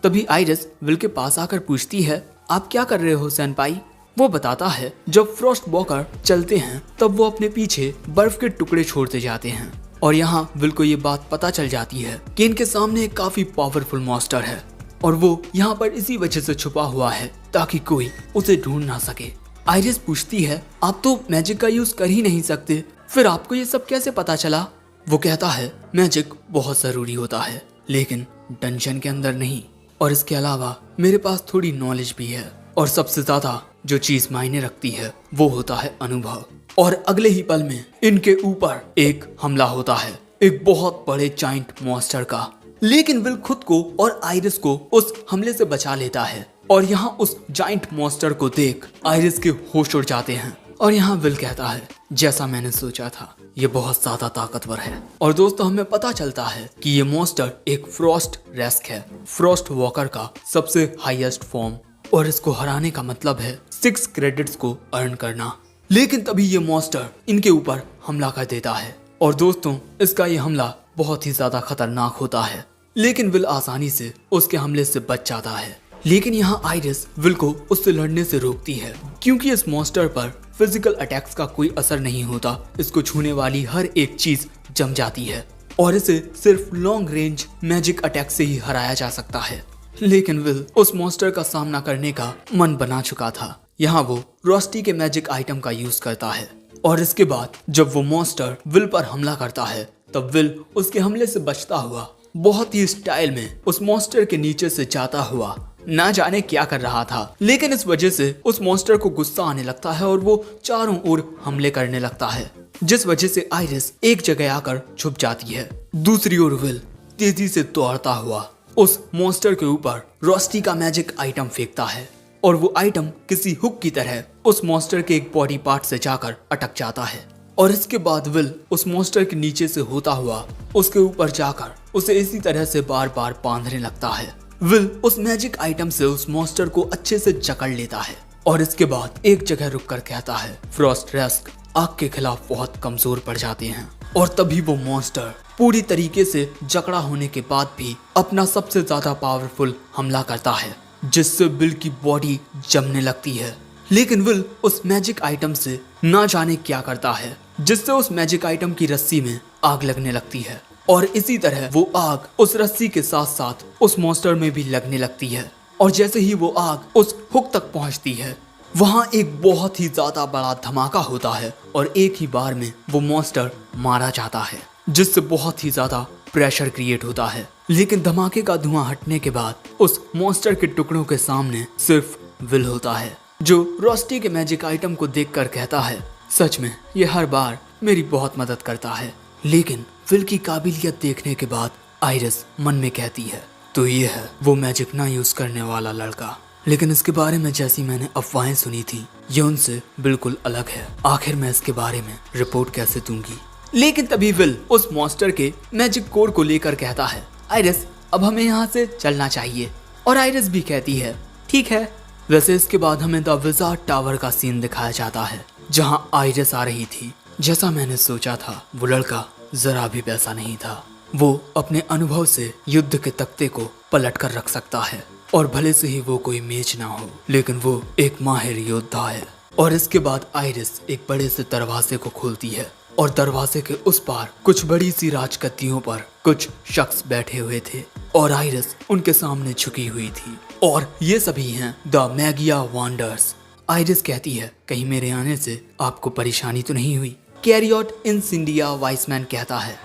तभी आइरिस विल के पास आकर पूछती है आप क्या कर रहे हो सेनपाई? वो बताता है जब फ्रॉस्ट वॉकर चलते हैं तब वो अपने पीछे बर्फ के टुकड़े छोड़ते जाते हैं। और यहाँ विल को ये बात पता चल जाती है कि इनके सामने एक काफी पावरफुल मॉन्स्टर है और वो यहाँ पर इसी वजह से छुपा हुआ है ताकि कोई उसे ढूंढ ना सके। आइरिस पूछती है आप तो मैजिक का यूज कर ही नहीं सकते, फिर आपको ये सब कैसे पता चला? वो कहता है मैजिक बहुत जरूरी होता है लेकिन डंजन के अंदर नहीं, और इसके अलावा मेरे पास थोड़ी नॉलेज भी है और सबसे ज्यादा जो चीज मायने रखती है वो होता है अनुभव। और अगले ही पल में इनके ऊपर एक हमला होता है, एक बहुत बड़े जाइंट मॉन्स्टर का। लेकिन विल खुद को और आइरिस को उस हमले से बचा लेता है और यहाँ उस जाइंट मॉन्स्टर को देख आयरिस के होश उड़ जाते हैं। और यहाँ विल कहता है, जैसा मैंने सोचा था, ये बहुत ज्यादा ताकतवर है। और दोस्तों हमें पता चलता है कि ये मॉन्स्टर एक फ्रॉस्ट रेस्क है, फ्रॉस्ट वॉकर का सबसे हाईएस्ट फॉर्म, और इसको हराने का मतलब है 6 क्रेडिट्स को अर्न करना। लेकिन तभी ये मॉन्स्टर इनके ऊपर हमला कर देता है और दोस्तों इसका ये हमला बहुत ही ज्यादा खतरनाक होता है, लेकिन विल आसानी से उसके हमले से बच जाता है। लेकिन यहाँ आइरिस विल को उससे लड़ने से रोकती है, क्योंकि इस मॉन्स्टर पर फिजिकल अटैक्स का कोई असर नहीं होता। इसको छूने वाली हर एक चीज जम जाती है और इसे सिर्फ लॉन्ग रेंज मैजिक अटैक से ही हराया जा सकता है। लेकिन विल उस मॉन्स्टर का सामना करने का मन बना चुका था। यहाँ वो रोस्टी के मैजिक आइटम का यूज करता है और इसके बाद जब वो मॉन्स्टर विल पर हमला करता है तब विल उसके हमले से बचता हुआ बहुत ही स्टाइल में उस मॉन्स्टर के नीचे से जाता हुआ ना जाने क्या कर रहा था। लेकिन इस वजह से उस मॉन्स्टर को गुस्सा आने लगता है और वो चारों ओर हमले करने लगता है, जिस वजह से आइरिस एक जगह आकर छुप जाती है। दूसरी ओर विल तेजी से दौड़ता हुआ उस मॉन्स्टर के ऊपर रोस्टी का मैजिक आइटम फेंकता है और वो आइटम किसी हुक की तरह उस मॉन्स्टर के एक बॉडी पार्ट से जाकर अटक जाता है। और इसके बाद विल उस मॉन्स्टर के नीचे से होता हुआ उसके ऊपर जाकर उसे इसी तरह से बार बार बांधने लगता है। विल उस मैजिक आइटम से उस मॉन्स्टर को अच्छे से जकड़ लेता है और इसके बाद एक जगह रुककर कहता है, फ्रॉस्ट रेस्क आग के खिलाफ बहुत कमजोर पड़ जाते हैं। और तभी वो मॉन्स्टर पूरी तरीके से जकड़ा होने के बाद भी अपना सबसे ज्यादा पावरफुल हमला करता है, जिससे विल की बॉडी जमने लगती है। लेकिन विल उस मैजिक आइटम से ना जाने क्या करता है, जिससे उस मैजिक आइटम की रस्सी में आग लगने लगती है और इसी तरह वो आग उस रस्सी के साथ साथ उस मॉन्स्टर में भी लगने लगती है। और जैसे ही वो आग उस हुक तक पहुंचती है, वहां एक बहुत ही ज्यादा बड़ा धमाका होता है और एक ही बार में वो मॉन्स्टर मारा जाता है, जिससे बहुत ही ज्यादा प्रेशर क्रिएट होता है। लेकिन धमाके का धुआं हटने के बाद उस मॉन्स्टर के टुकड़ों के सामने सिर्फ विल होता है, जो रोस्टी के मैजिक आइटम को देखकर कहता है, सच में ये हर बार मेरी बहुत मदद करता है। लेकिन विल की काबिलियत देखने के बाद आइरिस मन में कहती है, तो ये है वो मैजिक ना यूज करने वाला लड़का। लेकिन इसके बारे में जैसी मैंने अफवाहें सुनी थी, ये उनसे बिल्कुल अलग है। आखिर मैं इसके बारे में रिपोर्ट कैसे दूंगी। लेकिन तभी विल उस मॉन्स्टर के मैजिक कोड को लेकर कहता है, आइरिस अब हमें यहाँ से चलना चाहिए। और आइरिस भी कहती है, ठीक है। वैसे इसके बाद हमें द विजार्ड टावर का सीन दिखाया जाता है, जहाँ आइरिस आ रही थी। जैसा मैंने सोचा था, वो लड़का जरा भी वैसा नहीं था। वो अपने अनुभव से युद्ध के तख्ते को पलट कर रख सकता है और भले से ही वो कोई मेज ना हो, लेकिन वो एक माहिर योद्धा है। और इसके बाद आइरिस एक बड़े से दरवाजे को खोलती है और दरवाजे के उस पार कुछ बड़ी सी राजगद्दियों पर कुछ शख्स बैठे हुए थे और आइरिस उनके सामने झुकी हुई थी। और ये सभी हैं द मैगिया वांडर्स। आइरिस कहती है, कहीं मेरे आने से आपको परेशानी तो नहीं हुई। कैरियट इंसिंडिया वाइसमैन कहता है,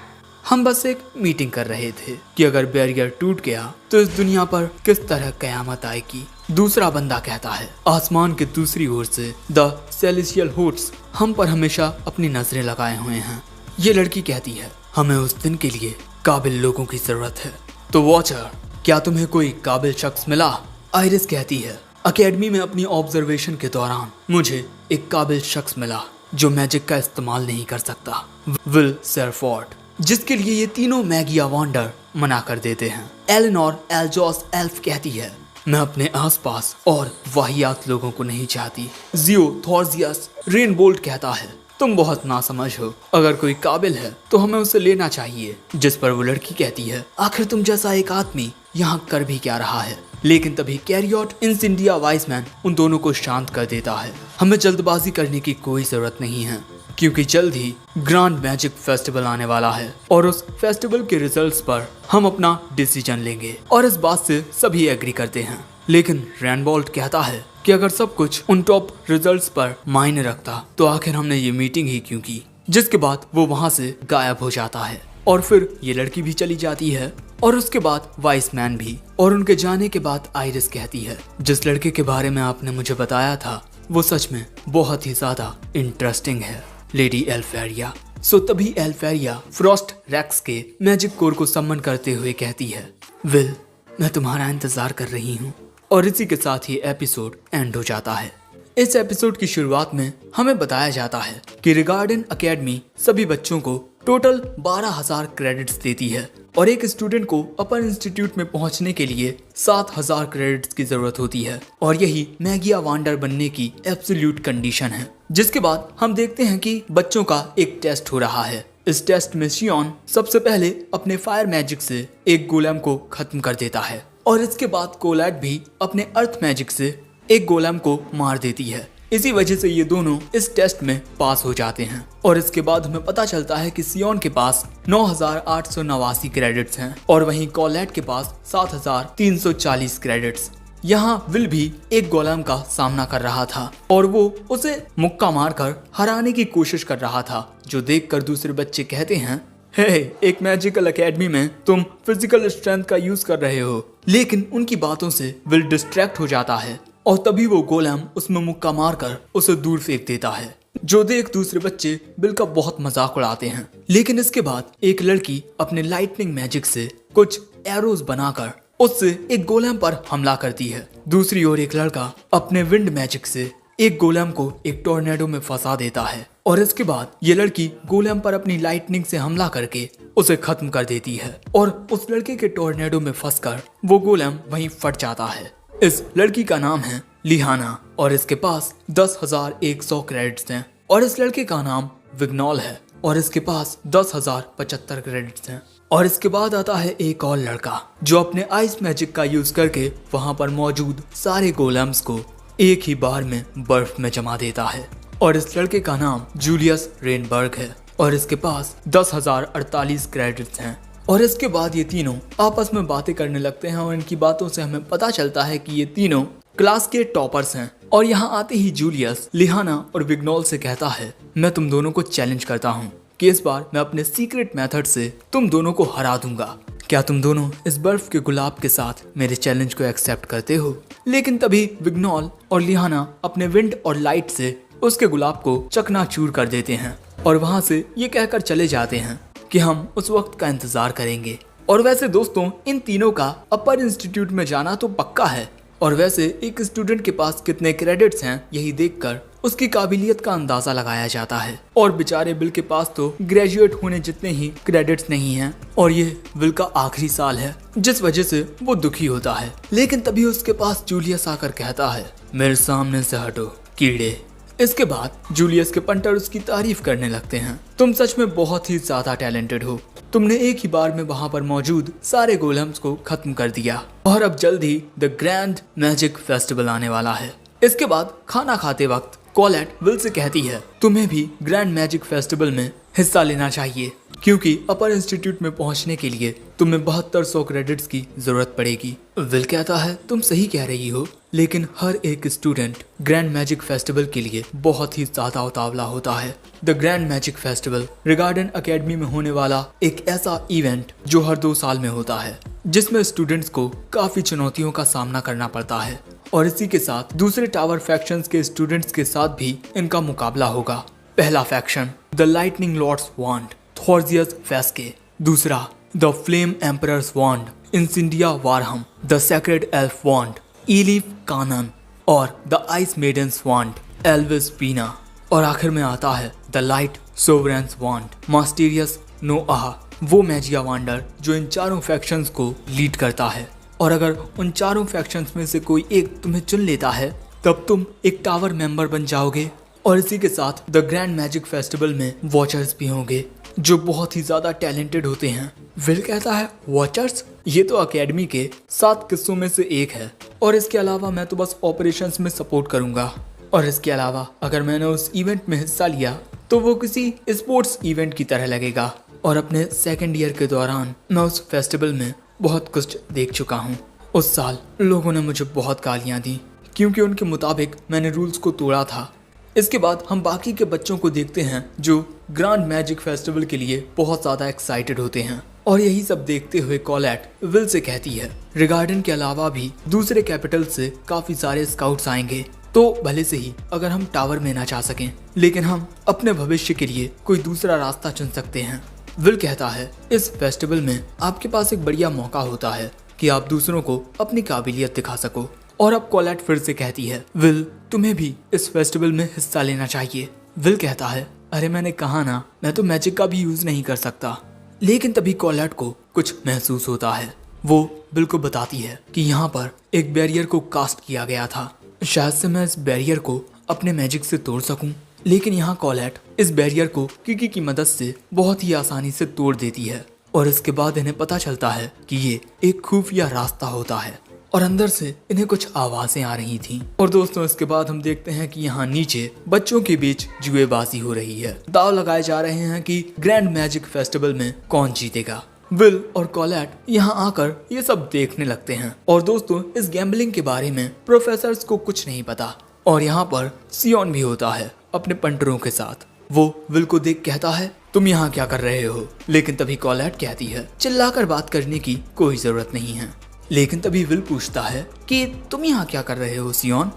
हम बस एक मीटिंग कर रहे थे कि अगर बैरियर टूट गया तो इस दुनिया पर किस तरह कयामत आएगी। दूसरा बंदा कहता है, आसमान के दूसरी ओर से द सेलेस्टियल होस्ट्स हम पर हमेशा अपनी नजरें लगाए हुए हैं। ये लड़की कहती है, हमें उस दिन के लिए काबिल लोगों की जरूरत है। तो वॉचर, क्या तुम्हें कोई काबिल शख्स मिला? आइरिस कहती है, अकेडमी में अपनी ऑब्जर्वेशन के दौरान मुझे एक काबिल शख्स मिला जो मैजिक का इस्तेमाल नहीं कर सकता, विल सेरफोर्ड, जिसके लिए ये तीनों मैगिया वांडर मना कर देते हैं। एलेनोर एल्जोस एल्फ कहती है, मैं अपने आसपास और वाहियात लोगों को नहीं चाहती। जियो थॉर्जियस रेनबोल्ट कहता है, तुम बहुत नासमझ हो, अगर कोई काबिल है तो हमें उसे लेना चाहिए। जिस पर वो लड़की कहती है, आखिर तुम जैसा एक आदमी यहाँ कर भी क्या रहा है। लेकिन तभी कैरियट इंसिंडिया वाइसमैन उन दोनों को शांत कर देता है, हमें जल्दबाजी करने की कोई जरूरत नहीं है, क्योंकि जल्द ही ग्रैंड मैजिक फेस्टिवल आने वाला है और उस फेस्टिवल के रिजल्ट्स पर हम अपना डिसीजन लेंगे। और इस बात से सभी एग्री करते हैं। लेकिन रेनबोल्ट कहता है कि अगर सब कुछ उन टॉप रिजल्ट्स पर मायने रखता तो आखिर हमने ये मीटिंग ही क्यों की। जिसके बाद वो वहाँ से गायब हो जाता है और फिर ये लड़की भी चली जाती है और उसके बाद वाइस मैन भी। और उनके जाने के बाद आइरिस कहती है, जिस लड़के के बारे में आपने मुझे बताया था वो सच में बहुत ही ज्यादा इंटरेस्टिंग है, लेडी एल्फेरिया। सो तभी एल्फेरिया फ्रॉस्ट रेक्स के मैजिक कोर को सम्मन करते हुए कहती है, विल मैं तुम्हारा इंतजार कर रही हूँ। और इसी के साथ ही एपिसोड एंड हो जाता है। इस एपिसोड की शुरुआत में हमें बताया जाता है कि रिगार्डन एकेडमी सभी बच्चों को टोटल 12,000 क्रेडिट्स देती है और एक स्टूडेंट को अपर इंस्टीट्यूट में पहुंचने के लिए 7,000 क्रेडिट्स की जरूरत होती है और यही मैगिया वांडर बनने की एब्सोल्यूट कंडीशन है। जिसके बाद हम देखते हैं कि बच्चों का एक टेस्ट हो रहा है। इस टेस्ट में शियोन सबसे पहले अपने फायर मैजिक से एक गोलेम को खत्म कर देता है और इसके बाद कोलैट भी अपने अर्थ मैजिक से एक गोलेम को मार देती है। इसी वजह से ये दोनों इस टेस्ट में पास हो जाते हैं और इसके बाद हमें पता चलता है कि शियोन के पास 9,889 क्रेडिट्स हैं और वहीं कोलैट के पास 7,340 क्रेडिट्स। यहाँ विल भी एक गोलेम का सामना कर रहा था और वो उसे मुक्का मारकर हराने की कोशिश कर रहा था, जो देखकर दूसरे बच्चे कहते हैं, हे एक मैजिकल एकेडमी में तुम फिजिकल स्ट्रेंथ का यूज कर रहे हो। लेकिन उनकी बातों से विल डिस्ट्रैक्ट हो जाता है और तभी वो गोलेम उसमें मुक्का मारकर उसे दूर फेंक देता है, जो देख दूसरे बच्चे विल का बहुत मजाक उड़ाते हैं। लेकिन इसके बाद एक लड़की अपने लाइटनिंग मैजिक से कुछ एरोज बनाकर उससे एक गोलेम पर हमला करती है। दूसरी ओर एक लड़का अपने विंड मैजिक से एक गोलेम को एक टोर्नेडो में फंसा देता है और इसके बाद ये लड़की गोलेम पर अपनी लाइटनिंग से हमला करके उसे खत्म कर देती है और उस लड़के के टोर्नेडो में फंसकर वो गोलेम वहीं फट जाता है। इस लड़की का नाम है लिहाना और इसके पास 10,100 क्रेडिट्स हैं और इस लड़के का नाम विग्नॉल है और इसके पास 10,075 क्रेडिट्स हैं। और इसके बाद आता है एक और लड़का जो अपने आइस मैजिक का यूज करके वहां पर मौजूद सारे गोलेम्स को एक ही बार में बर्फ में जमा देता है और इस लड़के का नाम जूलियस रेनबर्ग है और इसके पास 10,048 क्रेडिट्स हैं। और इसके बाद ये तीनों आपस में बातें करने लगते हैं और इनकी बातों से हमें पता चलता है कि ये तीनों क्लास के टॉपर्स हैं। और यहाँ आते ही जूलियस लिहाना और विग्नॉल से कहता है, मैं तुम दोनों को चैलेंज करता हूँ कि इस बार मैं अपने सीक्रेट मेथड से तुम दोनों को हरा दूंगा। क्या तुम दोनों इस बर्फ के गुलाब के साथ मेरे चैलेंज को एक्सेप्ट करते हो? लेकिन तभी विग्नॉल और लिहाना अपने विंड और लाइट से उसके गुलाब को चकनाचूर कर देते हैं और वहां से ये कहकर चले जाते हैं कि हम उस वक्त का इंतजार करेंगे। और वैसे दोस्तों, इन तीनों का अपर इंस्टीट्यूट में जाना तो पक्का है और वैसे एक स्टूडेंट के पास कितने क्रेडिट्स हैं यही देखकर उसकी काबिलियत का अंदाजा लगाया जाता है। और बेचारे विल के पास तो ग्रेजुएट होने जितने ही क्रेडिट्स नहीं हैं और ये विल का आखिरी साल है, जिस वजह से वो दुखी होता है। लेकिन तभी उसके पास जूलियस आकर कहता है, मेरे सामने से हटो कीड़े। इसके बाद जूलियस के पंटर उसकी तारीफ करने लगते हैं, तुम सच में बहुत ही ज्यादा टैलेंटेड हो, तुमने एक ही बार में वहां पर मौजूद सारे गोलेम्स को खत्म कर दिया और अब जल्द ही द ग्रैंड मैजिक फेस्टिवल आने वाला है। इसके बाद खाना खाते वक्त कोलैट विल से कहती है, तुम्हें भी ग्रैंड मैजिक फेस्टिवल में हिस्सा लेना चाहिए क्योंकि अपर इंस्टीट्यूट में पहुंचने के लिए तुम्हें 7200 क्रेडिट्स की जरूरत पड़ेगी। विल कहता है, तुम सही कह रही हो, लेकिन हर एक स्टूडेंट ग्रैंड मैजिक फेस्टिवल के लिए बहुत ही ज्यादा उतावला होता है। The grand magic festival Regarden academy में होने वाला एक ऐसा इवेंट जो हर 2 साल में होता है, जिसमें स्टूडेंट्स को काफी चुनौतियों का सामना करना पड़ता है और इसी के साथ दूसरे टावर फैक्शंस के स्टूडेंट्स के साथ भी इनका मुकाबला होगा। पहला faction the lightning lord's wand थॉर्जियस फेस्के, दूसरा द फ्लेम एम्परर्स वांड इंसिंडिया वारहम, द सेक्रेड एल्फ वांड इलीफ कानन और the ice maiden's wand Elvis पीना और आखिर में आता है द लाइट सोवरेंस वांड मास्टीरियस नोआह, वो मैजिया वांडर जो इन चारों फैक्शंस को लीड करता है। और अगर उन चारों फैक्शंस में से कोई एक तुम्हें चुन लेता है तब तुम एक टावर मेंबर बन जाओगे और इसी के साथ द ग्रैंड मैजिक फेस्टिवल में वॉचर्स भी होंगे जो बहुत ही ज्यादा टैलेंटेड होते हैं। विल कहता है, वॉचर्स? ये तो एकेडमी के 7 किस्सों में से एक है और इसके अलावा मैं तो बस ऑपरेशंस में सपोर्ट करूंगा और इसके अलावा अगर मैंने उस इवेंट में हिस्सा लिया तो वो किसी स्पोर्ट्स इवेंट की तरह लगेगा और अपने सेकेंड ईयर के दौरान मैं उस फेस्टिवल में बहुत कुछ देख चुका हूँ। उस साल लोगों ने मुझे बहुत गालियाँ दी क्योंकि उनके मुताबिक मैंने रूल्स को तोड़ा था। इसके बाद हम बाकी के बच्चों को देखते हैं जो ग्रैंड मैजिक फेस्टिवल के लिए बहुत ज़्यादा एक्साइटेड होते हैं और यही सब देखते हुए कोलैट विल से कहती है, रिगार्डन के अलावा भी दूसरे कैपिटल से काफ़ी सारे स्काउट्स आएंगे, तो भले से ही अगर हम टावर में ना जा सकें लेकिन हम अपने भविष्य के लिए कोई दूसरा रास्ता चुन सकते हैं। विल कहता है, इस फेस्टिवल में आपके पास एक बढ़िया मौका होता है कि आप दूसरों को अपनी काबिलियत दिखा सको और अब कोलेट फिर से कहती है, विल तुम्हें भी इस फेस्टिवल में हिस्सा लेना चाहिए। विल कहता है, अरे मैंने कहा ना, मैं तो मैजिक का भी यूज नहीं कर सकता। लेकिन तभी कोलेट को कुछ महसूस होता है। वो विल को बताती है कि यहाँ पर एक बैरियर को कास्ट किया गया था, शायद से मैं इस बैरियर को अपने मैजिक से तोड़ सकूं। लेकिन यहाँ कोलेट इस बैरियर को किकी की मदद से बहुत ही आसानी से तोड़ देती है और इसके बाद इन्हें पता चलता है कि ये एक खुफिया रास्ता होता है और अंदर से इन्हें कुछ आवाजें आ रही थीं। और दोस्तों इसके बाद हम देखते हैं कि यहाँ नीचे बच्चों के बीच जुएबाजी हो रही है। दाव लगाए जा रहे हैं कि ग्रैंड मैजिक फेस्टिवल में कौन जीतेगा। विल और कोलेट यहाँ आकर ये सब देखने लगते हैं। और दोस्तों इस गैम्बलिंग के बारे में प्रोफेसर को कुछ नहीं पता। और यहाँ पर सियोन भी होता है अपने पंटरों के साथ। वो विल को देख कहता है, तुम यहाँ क्या कर रहे हो। लेकिन तभी कोलेट कहती है, चिल्लाकर बात करने की कोई जरूरत नहीं है। लेकिन तभी विल पूछता है कि तुम यहाँ क्या कर रहे हो सियोन।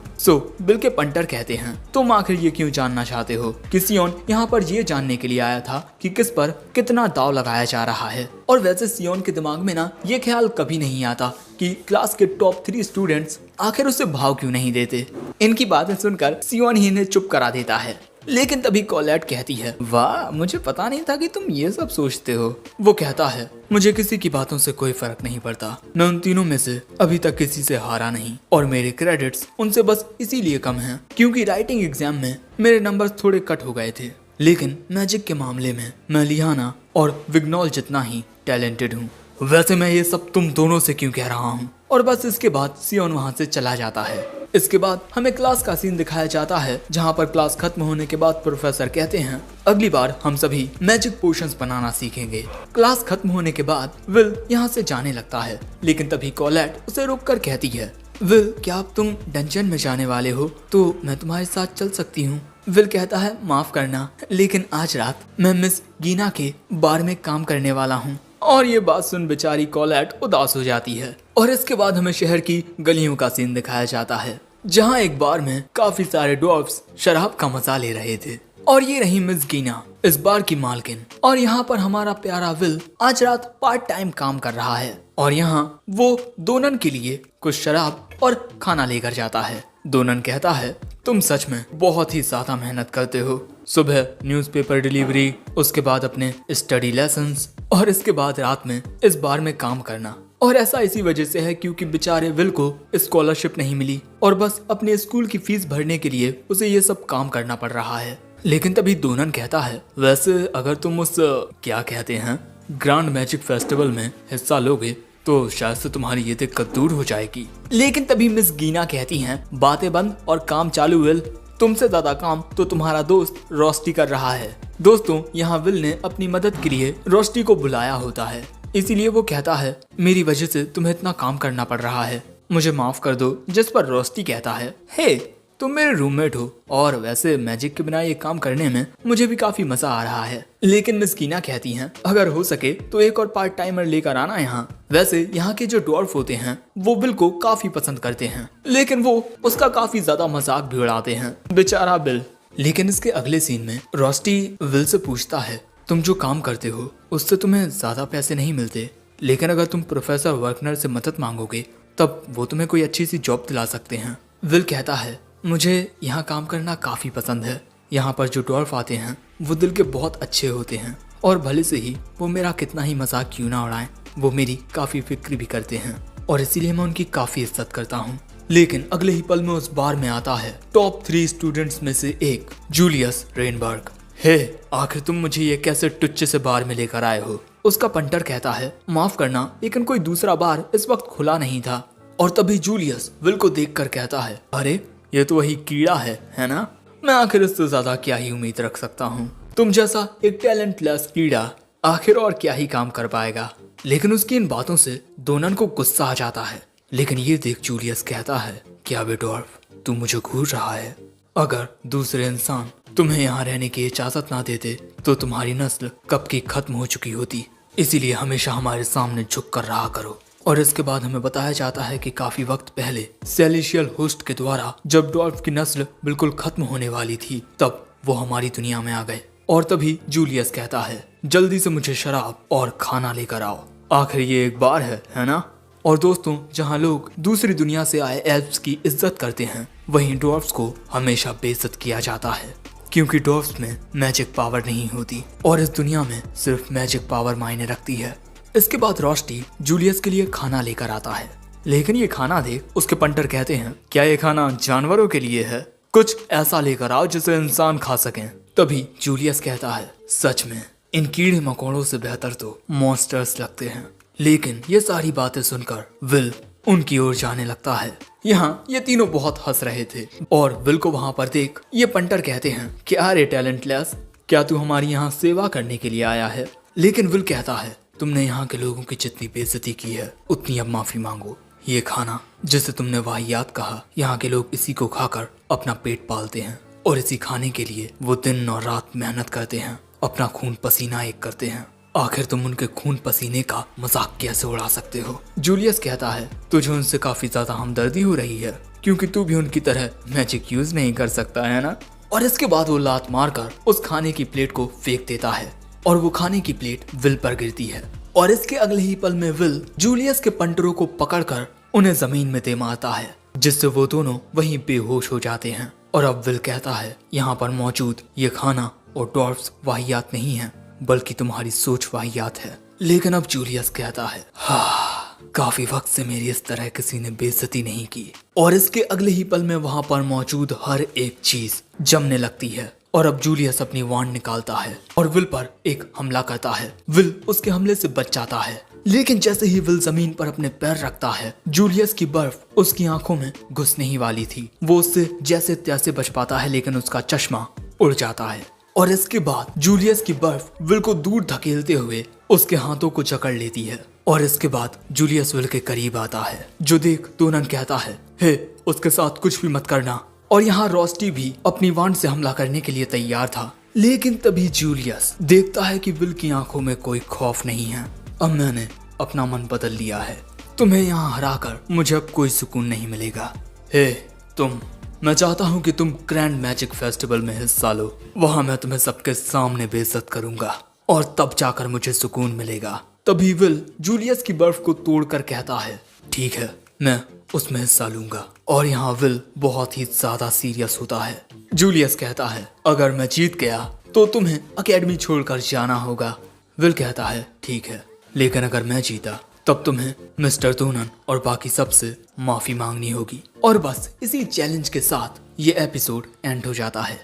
विल के पंटर कहते हैं, तुम आखिर ये क्यों जानना चाहते हो कि सियोन यहाँ पर ये जानने के लिए आया था कि किस पर कितना दाव लगाया जा रहा है। और वैसे सियोन के दिमाग में ना ये ख्याल कभी नहीं आता कि क्लास के टॉप 3 स्टूडेंट्स आखिर उसे भाव क्यों नहीं देते। इनकी बातें सुनकर सियोन ही इन्हें चुप करा देता है। लेकिन तभी कोलेट कहती है, वाह मुझे पता नहीं था कि तुम ये सब सोचते हो। वो कहता है, मुझे किसी की बातों से कोई फर्क नहीं पड़ता। मैं उन तीनों में से अभी तक किसी से हारा नहीं और मेरे क्रेडिट्स उनसे बस इसीलिए कम हैं क्योंकि राइटिंग एग्जाम में मेरे नंबर्स थोड़े कट हो गए थे। लेकिन मैजिक के मामले में मैं लिहाना और विग्नोल जितना ही टैलेंटेड हूँ। वैसे मैं ये सब तुम दोनों से क्यों कह रहा हूँ। और बस इसके बाद सियोन वहाँ से चला जाता है। इसके बाद हमें क्लास का सीन दिखाया जाता है जहाँ पर क्लास खत्म होने के बाद प्रोफेसर कहते हैं, अगली बार हम सभी मैजिक पोशंस बनाना सीखेंगे। क्लास खत्म होने के बाद विल यहाँ से जाने लगता है। लेकिन तभी कोलेट उसे रोककर कहती है, विल क्या अब तुम डंजन में जाने वाले हो तो मैं तुम्हारे साथ चल सकती हूँ। विल कहता है, माफ करना लेकिन आज रात मैं मिस गीना के बार में काम करने वाला हूँ। और ये बात सुन बेचारी कोलेट उदास हो जाती है। और इसके बाद हमें शहर की गलियों का सीन दिखाया जाता है जहाँ एक बार में काफी सारे डॉर्फ्स शराब का मजा ले रहे थे। और ये रही मिस गीना, इस बार की मालकिन। और यहाँ पर हमारा प्यारा विल आज रात पार्ट टाइम काम कर रहा है और यहाँ वो दोनन के लिए कुछ शराब और खाना लेकर जाता है। दोनन कहता है, तुम सच में बहुत ही ज्यादा मेहनत करते हो। सुबह न्यूज़पेपर डिलीवरी, उसके बाद अपने स्टडी लेसन्स और इसके बाद रात में इस बार में काम करना। और ऐसा इसी वजह से है क्योंकि बेचारे विल को स्कॉलरशिप नहीं मिली और बस अपने स्कूल की फीस भरने के लिए उसे ये सब काम करना पड़ रहा है। लेकिन तभी दोनन कहता है, वैसे अगर तुम उस क्या कहते हैं ग्रैंड मैजिक फेस्टिवल में हिस्सा लोगे तो शायद से तुम्हारी ये दिक्कत दूर हो जाएगी। लेकिन तभी मिस गीना कहती हैं, बातें बंद और काम चालू विल। तुमसे ज्यादा काम तो तुम्हारा दोस्त रोस्टी कर रहा है। दोस्तों यहाँ विल ने अपनी मदद के लिए रोस्टी को बुलाया होता है, इसीलिए वो कहता है, मेरी वजह से तुम्हें इतना काम करना पड़ रहा है, मुझे माफ कर दो। जिस पर रोस्टी कहता है, हे तुम मेरे रूममेट हो और वैसे मैजिक के बिना ये काम करने में मुझे भी काफी मजा आ रहा है। लेकिन मिस गीना कहती हैं, अगर हो सके तो एक और पार्ट टाइमर लेकर आना यहाँ। वैसे यहाँ के जो डॉर्फ होते हैं वो बिल को काफी पसंद करते हैं, लेकिन वो उसका काफी ज्यादा मजाक भी उड़ाते हैं, बेचारा बिल। लेकिन इसके अगले सीन में रोस्टी विल से पूछता है, तुम जो काम करते हो उससे तुम्हें ज्यादा पैसे नहीं मिलते, लेकिन अगर तुम प्रोफेसर वर्कनर से मदद मांगोगे तब वो तुम्हें कोई अच्छी सी जॉब दिला सकते हैं। विल कहता है, मुझे यहाँ काम करना काफी पसंद है। यहाँ पर जो डॉर्फ आते हैं वो दिल के बहुत अच्छे होते हैं और भले से ही वो मेरा कितना ही मजाक क्यों ना उड़ाएं, वो मेरी काफी फिक्र भी करते हैं और इसीलिए मैं उनकी काफी इज्जत करता हूँ। लेकिन अगले ही पल में उस बार में आता है टॉप 3 स्टूडेंट्स में से एक जूलियस रेनबर्ग। हे आखिर तुम मुझे ये कैसे टुच्चे से बार में लेकर आए हो। उसका पंटर कहता है, माफ करना लेकिन कोई दूसरा बार इस वक्त खुला नहीं था। और तभी जूलियस विल को देखकर कहता है, अरे ये तो वही कीड़ा है ना। मैं आखिर इससे ज्यादा क्या ही उम्मीद रख सकता हूँ। तुम जैसा एक टैलेंटलेस कीड़ा आखिर और क्या ही काम कर पाएगा। लेकिन उसकी इन बातों से दोनन को गुस्सा आ जाता है। लेकिन ये देख जूलियस कहता है, क्या बे डॉर्फ तू मुझे घूर रहा है। अगर दूसरे इंसान तुम्हें यहाँ रहने की इजाजत ना देते तो तुम्हारी नस्ल कब की खत्म हो चुकी होती। इसीलिए हमेशा हमारे सामने झुक कर रहा करो। और इसके बाद हमें बताया जाता है कि काफी वक्त पहले सेलेशियल होस्ट के द्वारा जब डॉल्फ की नस्ल बिल्कुल खत्म होने वाली थी तब वो हमारी दुनिया में आ गए। और तभी जूलियस कहता है, जल्दी से मुझे शराब और खाना लेकर आओ। आखिर ये एक बार है ना। और दोस्तों, जहाँ लोग दूसरी दुनिया से आए एल्फ्स की इज्जत करते हैं, वहीं डॉर्फ्स को हमेशा बेइज्जत किया जाता है, क्योंकि डॉर्फ्स में मैजिक पावर नहीं होती और इस दुनिया में सिर्फ मैजिक पावर मायने रखती है। इसके बाद रोस्टी जूलियस के लिए खाना लेकर आता है, लेकिन ये खाना देख उसके पंटर कहते हैं, क्या ये खाना जानवरों के लिए है? कुछ ऐसा लेकर आओ जिसे इंसान खा सकें। तभी जूलियस कहता है, सच में इन कीड़े मकोड़ों से बेहतर तो मॉन्स्टर्स लगते हैं। लेकिन ये सारी बातें सुनकर विल उनकी ओर जाने लगता है। यहाँ ये तीनों बहुत हंस रहे थे और विल को वहाँ पर देख ये पंटर कहते हैं कि अरे टैलेंटलेस, क्या तू हमारी यहाँ सेवा करने के लिए आया है? लेकिन विल कहता है, तुमने यहाँ के लोगों की जितनी बेइज्जती की है उतनी अब माफी मांगो। ये खाना जिसे तुमने वाहियात कहा, यहाँ के लोग इसी को खाकर अपना पेट पालते हैं और इसी खाने के लिए वो दिन और रात मेहनत करते हैं, अपना खून पसीना एक करते हैं। आखिर तुम उनके खून पसीने का मजाक कैसे उड़ा सकते हो? जूलियस कहता है, तुझे उनसे काफी ज्यादा हमदर्दी हो रही है, क्योंकि तू भी उनकी तरह मैजिक यूज नहीं कर सकता है ना? और इसके बाद वो लात मारकर उस खाने की प्लेट को फेंक देता है और वो खाने की प्लेट विल पर गिरती है। और इसके अगले ही पल में विल जूलियस के पंटरों को पकड़कर उन्हें जमीन में दे मारता है, जिससे वो दोनों वहीं बेहोश हो जाते हैं। और अब विल कहता है, यहाँ पर मौजूद ये खाना और डॉर्फ्स वाहियात नहीं है, बल्कि तुम्हारी सोच वाहियात है। लेकिन अब जूलियस कहता है, हाँ, काफी वक्त से मेरी इस तरह किसी ने बेइज्जती नहीं की। और इसके अगले ही पल में वहाँ पर मौजूद हर एक चीज जमने लगती है। और अब जूलियस अपनी वांड निकालता है और विल पर एक हमला करता है। विल उसके हमले से बच जाता है, लेकिन जैसे ही विल जमीन पर अपने पैर रखता है, जूलियस की बर्फ उसकी आंखों में घुसने ही वाली थी। वो उससे जैसे तैसे बच पाता है, लेकिन उसका चश्मा उड़ जाता है। और इसके बाद जूलियस की बर्फ विल को दूर धकेलते हुए उसके हाथों को जकड़ लेती है। और इसके बाद जूलियस विल के करीब आता है, जो देख डोनन कहता है, हे, उसके साथ कुछ भी मत करना। और यहाँ रोस्टी भी अपनी वांड से हमला करने के लिए तैयार था, लेकिन तभी जूलियस देखता है कि विल की आंखों में कोई खौफ नहीं है। अब मैंने अपना मन बदल लिया है, तुम्हें यहाँ हराकर मुझे अब कोई सुकून नहीं मिलेगा। हे तुम, मैं चाहता हूँ कि तुम ग्रैंड मैजिक फेस्टिवल में हिस्सा लो। वहाँ मैं तुम्हें सबके सामने बेइज्जत करूंगा और तब जाकर मुझे सुकून मिलेगा। तभी विल जूलियस की बर्फ को तोड़कर कहता है, ठीक है, मैं उसमें हिस्सा लूंगा। और यहाँ विल बहुत ही ज्यादा सीरियस होता है। जूलियस कहता है, अगर मैं जीत गया तो तुम्हें अकेडमी छोड़कर जाना होगा। विल कहता है, ठीक है, लेकिन अगर मैं जीता तब तुम्हें मिस्टर डोनन और बाकी सबसे माफी मांगनी होगी। और बस इसी चैलेंज के साथ ये एपिसोड एंड हो जाता है।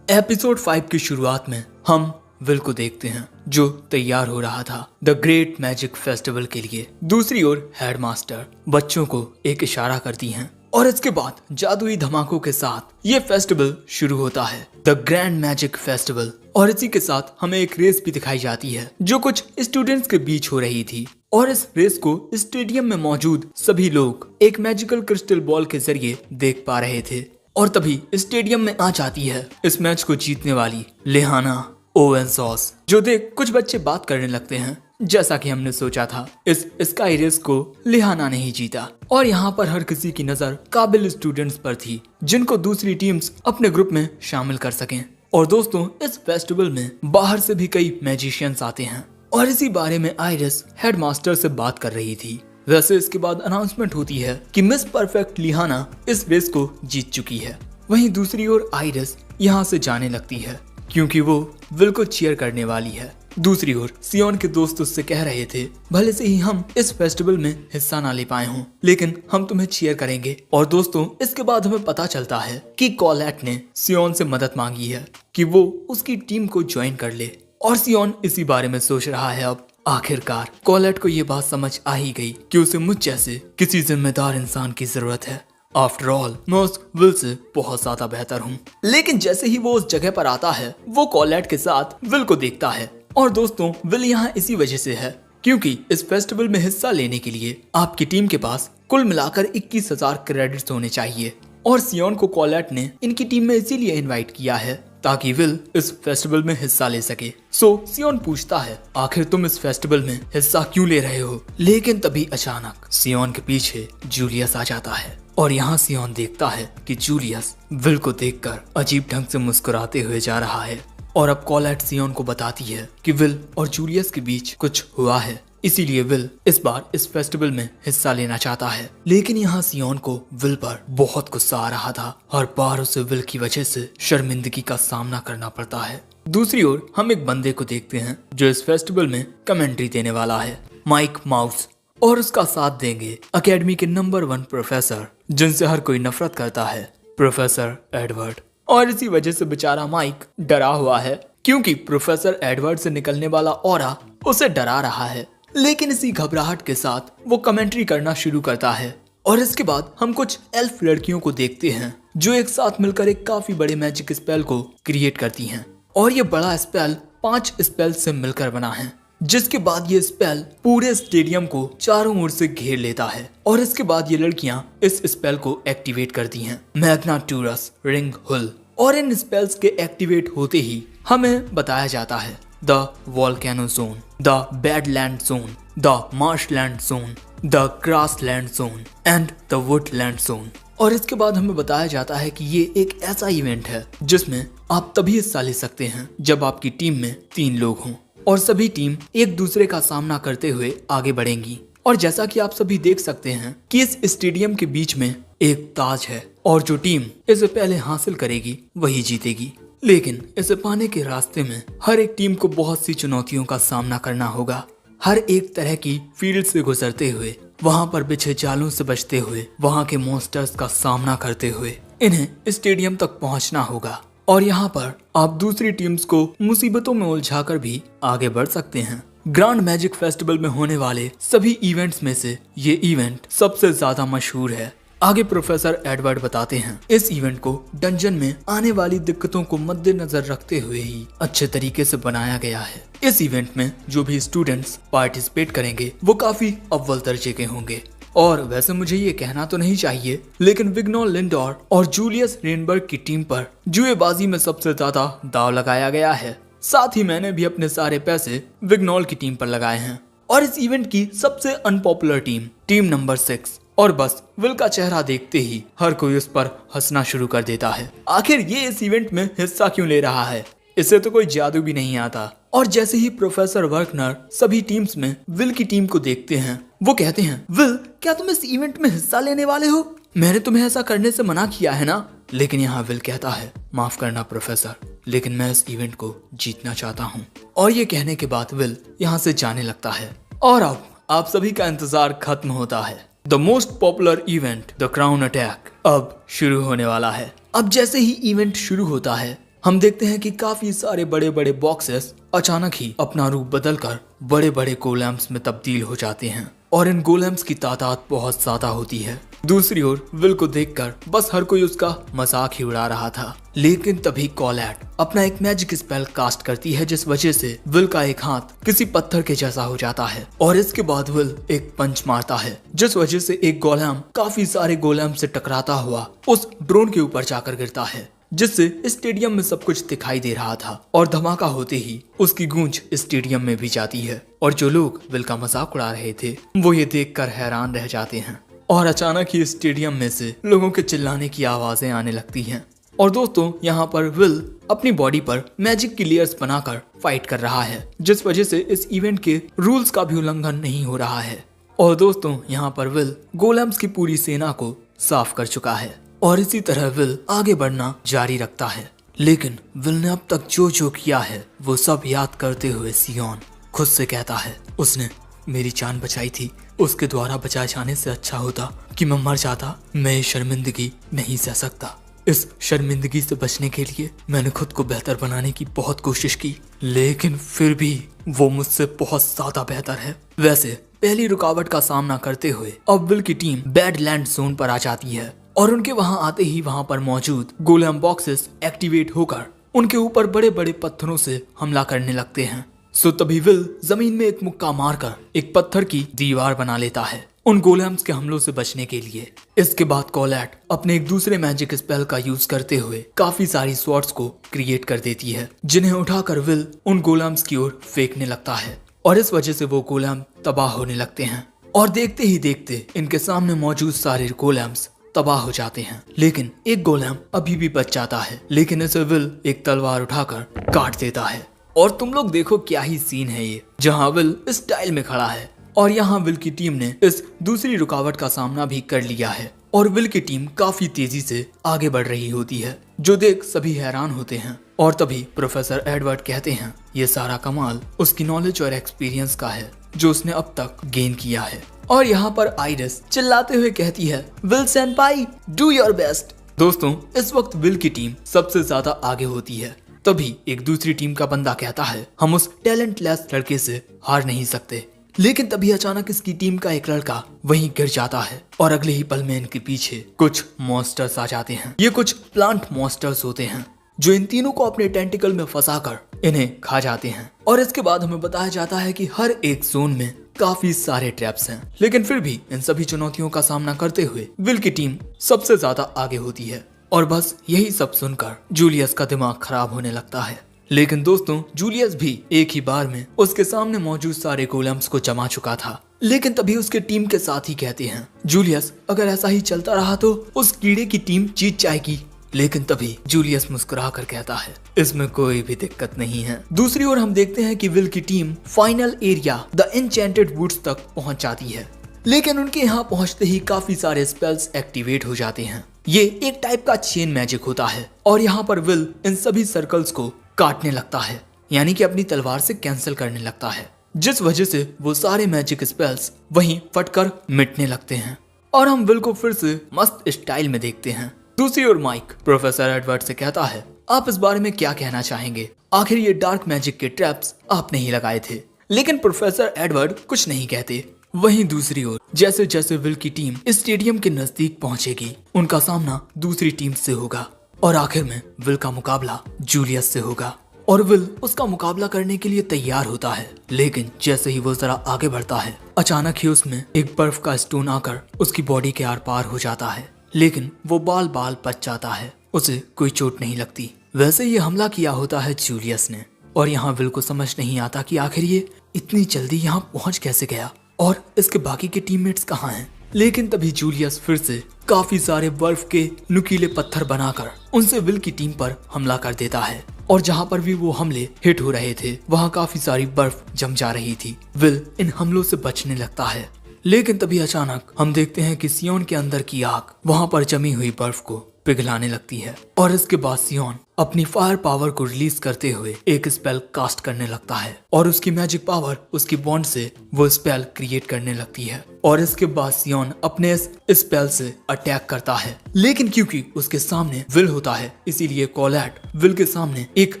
एपिसोड 5 की शुरुआत में हम विल को देखते हैं, जो तैयार हो रहा था द ग्रेट मैजिक फेस्टिवल के लिए। दूसरी ओर हेडमास्टर बच्चों को एक इशारा करती हैं और इसके बाद जादुई धमाकों के साथ ये फेस्टिवल शुरू होता है, द ग्रैंड मैजिक फेस्टिवल। और इसी के साथ हमें एक रेस भी दिखाई जाती है, जो कुछ स्टूडेंट्स के बीच हो रही थी। और इस रेस को स्टेडियम में मौजूद सभी लोग एक मैजिकल क्रिस्टल बॉल के जरिए देख पा रहे थे। और तभी स्टेडियम में आ जाती है इस मैच को जीतने वाली लिहाना ओवेन सॉस, जो देख कुछ बच्चे बात करने लगते हैं, जैसा कि हमने सोचा था इस स्काई रेस को लिहाना नहीं जीता। और यहाँ पर हर किसी की नजर काबिल स्टूडेंट्स पर थी, जिनको दूसरी टीम्स अपने ग्रुप में शामिल कर सकें। और दोस्तों, इस फेस्टिवल में बाहर से भी कई मैजिशियंस आते हैं और इसी बारे में आइरिस हेडमास्टर से बात कर रही थी। वैसे इसके बाद अनाउंसमेंट होती है कि मिस परफेक्ट लिहाना इस रेस को जीत चुकी है। वहीं दूसरी ओर आइरिस यहाँ से जाने लगती है, क्योंकि वो विल को चीयर करने वाली है। दूसरी ओर सियोन के दोस्त उससे कह रहे थे, भले से ही हम इस फेस्टिवल में हिस्सा ना ले पाए हों, लेकिन हम तुम्हें चीयर करेंगे। और दोस्तों, इसके बाद हमें पता चलता है कि कॉलेट ने सियोन से मदद मांगी है कि वो उसकी टीम को ज्वाइन कर ले। और सियोन इसी बारे में सोच रहा है। अब आखिरकार कॉलेट को ये बात समझ आ ही गई कि उसे मुझ जैसे किसी जिम्मेदार इंसान की जरूरत है। आफ्टर ऑल, मैं उस विल से बहुत ज्यादा बेहतर हूँ। लेकिन जैसे ही वो उस जगह पर आता है, वो कॉलेट के साथ विल को देखता है। और दोस्तों, विल यहाँ इसी वजह से है क्योंकि इस फेस्टिवल में हिस्सा लेने के लिए आपकी टीम के पास कुल मिलाकर 21,000 क्रेडिट्स होने चाहिए। और सियोन को कॉलेट ने इनकी टीम में इसीलिए इनवाइट किया है ताकि विल इस फेस्टिवल में हिस्सा ले सके। सो सियोन पूछता है, आखिर तुम इस फेस्टिवल में हिस्सा क्यों ले रहे हो? लेकिन तभी अचानक सियोन के पीछे जूलियस आ जाता है और यहाँ सियोन देखता है कि जूलियस विल को देखकर अजीब ढंग से मुस्कुराते हुए जा रहा है। और अब कॉलेट सियोन को बताती है कि विल और जूलियस के बीच कुछ हुआ है इसीलिए विल इस बार इस फेस्टिवल में हिस्सा लेना चाहता है। लेकिन यहाँ सियोन को विल पर बहुत गुस्सा आ रहा था। हर बार उसे विल की वजह से शर्मिंदगी का सामना करना पड़ता है। दूसरी ओर हम एक बंदे को देखते हैं जो इस फेस्टिवल में कमेंट्री देने वाला है, माइक माउस, और उसका साथ देंगे अकेडमी के नंबर 1 प्रोफेसर जिनसे हर कोई नफरत करता है, प्रोफेसर एडवर्ड। और इसी वजह से बेचारा माइक डरा हुआ है क्योंकि प्रोफेसर एडवर्ड से निकलने वाला ऑरा उसे डरा रहा है। लेकिन इसी घबराहट के साथ वो कमेंट्री करना शुरू करता है। और इसके बाद हम कुछ एल्फ लड़कियों को देखते हैं जो एक साथ मिलकर एक काफी बड़े मैजिक स्पेल को क्रिएट करती हैं। और ये बड़ा स्पेल 5 स्पेल से मिलकर बना है, जिसके बाद ये स्पेल पूरे स्टेडियम को चारों ओर से घेर लेता है। और इसके बाद ये लड़कियां इस स्पेल को एक्टिवेट करती हैं, मैग्ना टूरस रिंग हुल। और इन स्पेल्स के एक्टिवेट होते ही हमें बताया जाता है the volcano zone, the badland zone, the marshland zone, the grassland zone and the Woodland zone. और इसके बाद हमें बताया जाता है कि ये एक ऐसा इवेंट है जिसमें आप तभी हिस्सा ले सकते हैं जब आपकी टीम में 3 लोग हों और सभी टीम एक दूसरे का सामना करते हुए आगे बढ़ेंगी। और जैसा कि आप सभी देख सकते हैं कि इस स्टेडियम के बीच में एक ताज है और जो टीम इसे पहले हासिल करेगी वही जीतेगी। लेकिन इसे पाने के रास्ते में हर एक टीम को बहुत सी चुनौतियों का सामना करना होगा। हर एक तरह की फील्ड से गुजरते हुए, वहां पर बिछे जालों से बचते हुए, वहां के मॉन्स्टर्स का सामना करते हुए इन्हें स्टेडियम तक पहुंचना होगा। और यहाँ पर आप दूसरी टीम्स को मुसीबतों में उलझाकर भी आगे बढ़ सकते हैं। ग्रैंड मैजिक फेस्टिवल में होने वाले सभी इवेंट्स में से ये इवेंट सबसे ज्यादा मशहूर है। आगे प्रोफेसर एडवर्ड बताते हैं इस इवेंट को डंजन में आने वाली दिक्कतों को मद्देनजर रखते हुए ही अच्छे तरीके से बनाया गया है। इस इवेंट में जो भी स्टूडेंट्स पार्टिसिपेट करेंगे वो काफी अव्वल दर्जे के होंगे। और वैसे मुझे ये कहना तो नहीं चाहिए, लेकिन विग्नोल लिंडोर और जूलियस रेनबर्ग की टीम पर जुएबाजी में सबसे ज्यादा दाव लगाया गया है। साथ ही मैंने भी अपने सारे पैसे विग्नोल की टीम पर लगाए हैं। और इस इवेंट की सबसे अनपॉपुलर टीम नंबर 6। और बस विल का चेहरा देखते ही हर कोई उस पर हंसना शुरू कर देता है। आखिर ये इस इवेंट में हिस्सा क्यों ले रहा है? इसे तो कोई जादू भी नहीं आता। और जैसे ही प्रोफेसर वर्कनर सभी टीम्स में विल की टीम को देखते हैं, वो कहते हैं, विल क्या तुम इस इवेंट में हिस्सा लेने वाले हो? मैंने तुम्हें ऐसा करने से मना किया है ना? लेकिन यहाँ विल कहता है, माफ करना प्रोफेसर, लेकिन मैं इस इवेंट को जीतना चाहता हूँ। और ये कहने के बाद विल यहाँ से जाने लगता है। और अब आप सभी का इंतजार खत्म होता है। The most popular event the crown attack अब शुरू होने वाला है। अब जैसे ही इवेंट शुरू होता है, हम देखते हैं कि काफी सारे बड़े बड़े बॉक्सेस अचानक ही अपना रूप बदलकर बड़े बड़े गोलेम्स में तब्दील हो जाते हैं। और इन गोलेम्स की तादाद बहुत ज्यादा होती है। दूसरी ओर विल को देखकर बस हर कोई उसका मजाक ही उड़ा रहा था। लेकिन तभी कॉलैट अपना एक मैजिक स्पेल कास्ट करती है, जिस वजह से विल का एक हाथ किसी पत्थर के जैसा हो जाता है। और इसके बाद विल एक पंच मारता है, जिस वजह से एक गोलेम काफी सारे गोलेम से टकराता हुआ उस ड्रोन के ऊपर जाकर गिरता है, जिससे स्टेडियम में सब कुछ दिखाई दे रहा था। और धमाका होते ही उसकी गूंज स्टेडियम में भी जाती है। और जो लोग विल का मजाक उड़ा रहे थे वो ये देखकर हैरान रह जाते हैं। और अचानक ही स्टेडियम में से लोगों के चिल्लाने की आवाजें आने लगती हैं। और दोस्तों, यहाँ पर विल अपनी बॉडी पर मैजिक की लेयर्स बनाकर फाइट कर रहा है, जिस वजह से इस इवेंट के रूल्स का भी उल्लंघन नहीं हो रहा है। और दोस्तों, यहाँ पर विल गोलेम्स की पूरी सेना को साफ कर चुका है। और इसी तरह विल आगे बढ़ना जारी रखता है। लेकिन विल ने अब तक जो जो किया है वो सब याद करते हुए सियोन खुद से कहता है, उसने मेरी जान बचाई थी, उसके द्वारा बचाए जाने से अच्छा होता कि मैं मर जाता। मैं ये शर्मिंदगी नहीं सह सकता। इस शर्मिंदगी से बचने के लिए मैंने खुद को बेहतर बनाने की बहुत कोशिश की, लेकिन फिर भी वो मुझसे बहुत ज्यादा बेहतर है। वैसे पहली रुकावट का सामना करते हुए अब विल की टीम बैडलैंड जोन पर आ जाती है। और उनके वहां आते ही वहां पर मौजूद गोलेम बॉक्सेस एक्टिवेट होकर उनके ऊपर बड़े बड़े पत्थरों से हमला करने लगते हैं। सो तभी विल जमीन में एक मुक्का मारकर एक पत्थर की दीवार बना लेता है उन गोलेम्स के हमलों से बचने के लिए। इसके बाद कॉलैट अपने एक दूसरे मैजिक स्पेल का यूज करते हुए काफी सारी स्वॉर्ड्स को क्रिएट कर देती है, जिन्हें उठाकर विल उन गोलेम्स की ओर फेंकने लगता है। और इस वजह से वो गोलेम तबाह होने लगते हैं। और देखते ही देखते इनके सामने मौजूद सारे गोलेम्स तबाह हो जाते हैं। लेकिन एक गोलेम अभी भी बच जाता है, लेकिन इसे विल एक तलवार उठाकर काट देता है। और तुम लोग देखो क्या ही सीन है ये, जहाँ विल स्टाइल में खड़ा है और यहाँ विल की टीम ने इस दूसरी रुकावट का सामना भी कर लिया है और विल की टीम काफी तेजी से आगे बढ़ रही होती है, जो देख सभी हैरान होते हैं। और तभी प्रोफेसर एडवर्ड कहते हैं ये सारा कमाल उसकी नॉलेज और एक्सपीरियंस का है जो उसने अब तक गेन किया है। और यहाँ पर आइरिस चिल्लाते हुए कहती है विल सेनपाई डू योर बेस्ट। दोस्तों इस वक्त विल की टीम सबसे ज्यादा आगे होती है। तभी एक दूसरी टीम का बंदा कहता है हम उस टैलेंटलेस लड़के से हार नहीं सकते। लेकिन तभी अचानक इसकी टीम का एक लड़का वहीं गिर जाता है और अगले ही पल में इनके पीछे कुछ मॉन्स्टर्स आ जाते हैं। ये कुछ प्लांट मॉन्स्टर्स होते हैं जो इन तीनों को अपने टेंटिकल में फंसाकर इन्हें खा जाते हैं। और इसके बाद हमें बताया जाता है कि हर एक जोन में काफी सारे ट्रैप्स हैं, लेकिन फिर भी इन सभी चुनौतियों का सामना करते हुए विल की टीम सबसे ज्यादा आगे होती है। और बस यही सब सुनकर जूलियस का दिमाग खराब होने लगता है। लेकिन दोस्तों जूलियस भी एक ही बार में उसके सामने मौजूद सारे गोलेम्स को जमा चुका था। लेकिन तभी उसके टीम के साथ ही कहते हैं जूलियस अगर ऐसा ही चलता रहा तो उस कीड़े की टीम जीत जाएगी। लेकिन तभी जूलियस मुस्कुरा कर कहता है इसमें कोई भी दिक्कत नहीं है। दूसरी ओर हम देखते हैं कि विल की team final area the enchanted woods तक पहुंच जाती है। लेकिन उनके यहाँ पहुंचते ही काफी सारे स्पेल्स एक्टिवेट हो जाते हैं। ये एक टाइप का चेन मैजिक होता है और यहाँ पर विल इन सभी सर्कल्स को काटने लगता है, यानी कि अपनी तलवार से कैंसिल करने लगता है, जिस वजह से वो सारे मैजिक स्पेल्स वहीं फटकर मिटने लगते हैं। और हम विल को फिर से मस्त स्टाइल में देखते हैं। दूसरी ओर माइक प्रोफेसर एडवर्ड से कहता है आप इस बारे में क्या कहना चाहेंगे, आखिर ये डार्क मैजिक के ट्रैप्स आपने ही लगाए थे। लेकिन प्रोफेसर एडवर्ड कुछ नहीं कहते। वहीं दूसरी ओर जैसे जैसे विल की टीम स्टेडियम के नजदीक पहुंचेगी उनका सामना दूसरी टीम से होगा और आखिर में विल का मुकाबला जूलियस से होगा। और विल उसका मुकाबला करने के लिए तैयार होता है। लेकिन जैसे ही वो जरा आगे बढ़ता है अचानक ही उसमें एक बर्फ का स्टोन आकर उसकी बॉडी के आर पार हो जाता है। लेकिन वो बाल बाल बच जाता है, उसे कोई चोट नहीं लगती। वैसे ये हमला किया होता है जूलियस ने और यहाँ विल को समझ नहीं आता कि आखिर ये इतनी जल्दी यहाँ पहुंच कैसे गया और इसके बाकी के टीममेट्स कहाँ हैं। लेकिन तभी जूलियस फिर से काफी सारे बर्फ के नुकीले पत्थर बनाकर उनसे विल की टीम पर हमला कर देता है। और जहाँ पर भी वो हमले हिट हो रहे थे वहाँ काफी सारी बर्फ जम जा रही थी। विल इन हमलों से बचने लगता है। लेकिन तभी अचानक हम देखते हैं कि सियोन के अंदर की आग वहाँ पर जमी हुई बर्फ को पिघलाने लगती है और इसके बाद सियोन अपनी फायर पावर को रिलीज करते हुए एक स्पेल कास्ट करने लगता है और उसकी मैजिक पावर उसकी बॉन्ड से वो स्पेल क्रिएट करने लगती है। और इसके बाद सियोन अपने इस स्पेल से अटैक करता है। लेकिन क्योंकि उसके सामने विल होता है इसीलिए कोलैट विल के सामने एक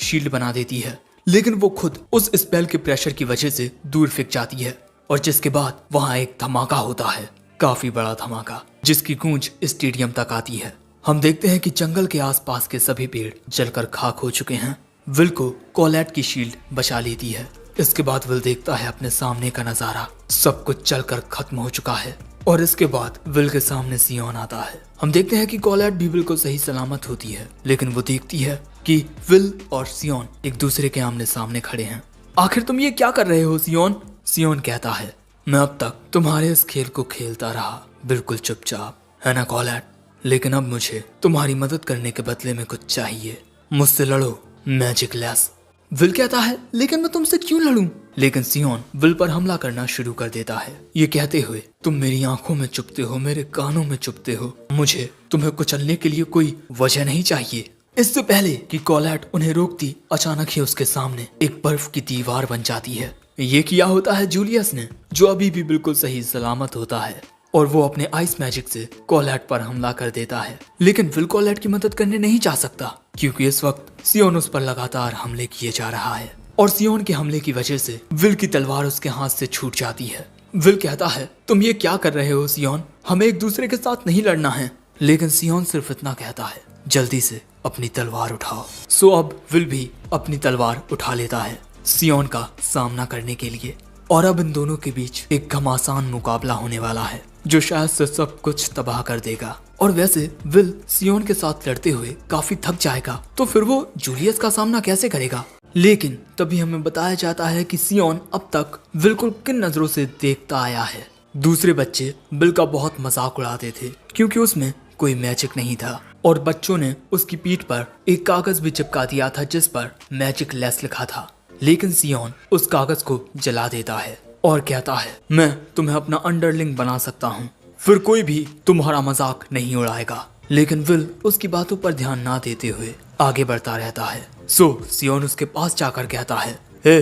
शील्ड बना देती है। लेकिन वो खुद उस स्पेल के प्रेशर की वजह से दूर फेंक जाती है और जिसके बाद वहाँ एक धमाका होता है, काफी बड़ा धमाका, जिसकी गूंज स्टेडियम तक आती है। हम देखते हैं कि जंगल के आसपास के सभी पेड़ जलकर खाक हो चुके हैं। विल को कोलैट की शील्ड बचा लेती है। इसके बाद विल देखता है अपने सामने का नजारा, सब कुछ जलकर खत्म हो चुका है। और इसके बाद विल के सामने सियोन आता है। हम देखते हैं कि कोलैट भी विल को सही सलामत होती है, लेकिन वो देखती है कि विल और सियोन एक दूसरे के आमने सामने खड़े हैं। आखिर तुम ये क्या कर रहे हो सियोन? सियोन कहता है मैं अब तक तुम्हारे इस खेल को खेलता रहा बिल्कुल चुपचाप, है ना कोलैट, लेकिन अब मुझे तुम्हारी मदद करने के बदले में कुछ चाहिए, मुझसे लड़ो मैजिक लेस। विल कहता है लेकिन मैं तुमसे क्यों लड़ूं? लेकिन सियोन विल पर हमला करना शुरू कर देता है, ये कहते हुए तुम मेरी आंखों में चुभते हो, मेरे कानों में चुभते हो, मुझे तुम्हें कुचलने के लिए कोई वजह नहीं चाहिए। इससे पहले कि कोलैट उन्हें रोकती अचानक ही उसके सामने एक बर्फ की दीवार बन जाती है। ये किया होता है जूलियस ने, जो अभी भी बिल्कुल सही सलामत होता है और वो अपने आइस मैजिक से कोलैट पर हमला कर देता है। लेकिन विल कोलैट की मदद करने नहीं जा सकता क्योंकि इस वक्त सियोन उस पर लगातार हमले किए जा रहा है और सियोन के हमले की वजह से विल की तलवार उसके हाथ से छूट जाती है। विल कहता है तुम ये क्या कर रहे हो सियोन, हमें एक दूसरे के साथ नहीं लड़ना है। लेकिन सियोन सिर्फ इतना कहता है जल्दी से अपनी तलवार उठाओ। सो अब विल भी अपनी तलवार उठा लेता है सियोन का सामना करने के लिए और अब इन दोनों के बीच एक घमासान मुकाबला होने वाला है जो शायद से सब कुछ तबाह कर देगा। और वैसे विल सियोन के साथ लड़ते हुए काफी थक जाएगा तो फिर वो जूलियस का सामना कैसे करेगा। लेकिन तभी हमें बताया जाता है कि सियोन अब तक विल को किन नजरों से देखता आया है। दूसरे बच्चे विल का बहुत मजाक उड़ाते थे क्योंकि उसमें कोई मैजिक नहीं था और बच्चों ने उसकी पीठ पर एक कागज भी चिपका दिया था जिस पर मैजिक लेस लिखा था। लेकिन सियोन उस कागज को जला देता है और कहता है मैं तुम्हें अपना अंडरलिंग बना सकता हूँ, फिर कोई भी तुम्हारा मजाक नहीं उड़ाएगा। लेकिन विल उसकी बातों पर ध्यान ना देते हुए आगे बढ़ता रहता है। सियोन उसके पास जाकर कहता है हे,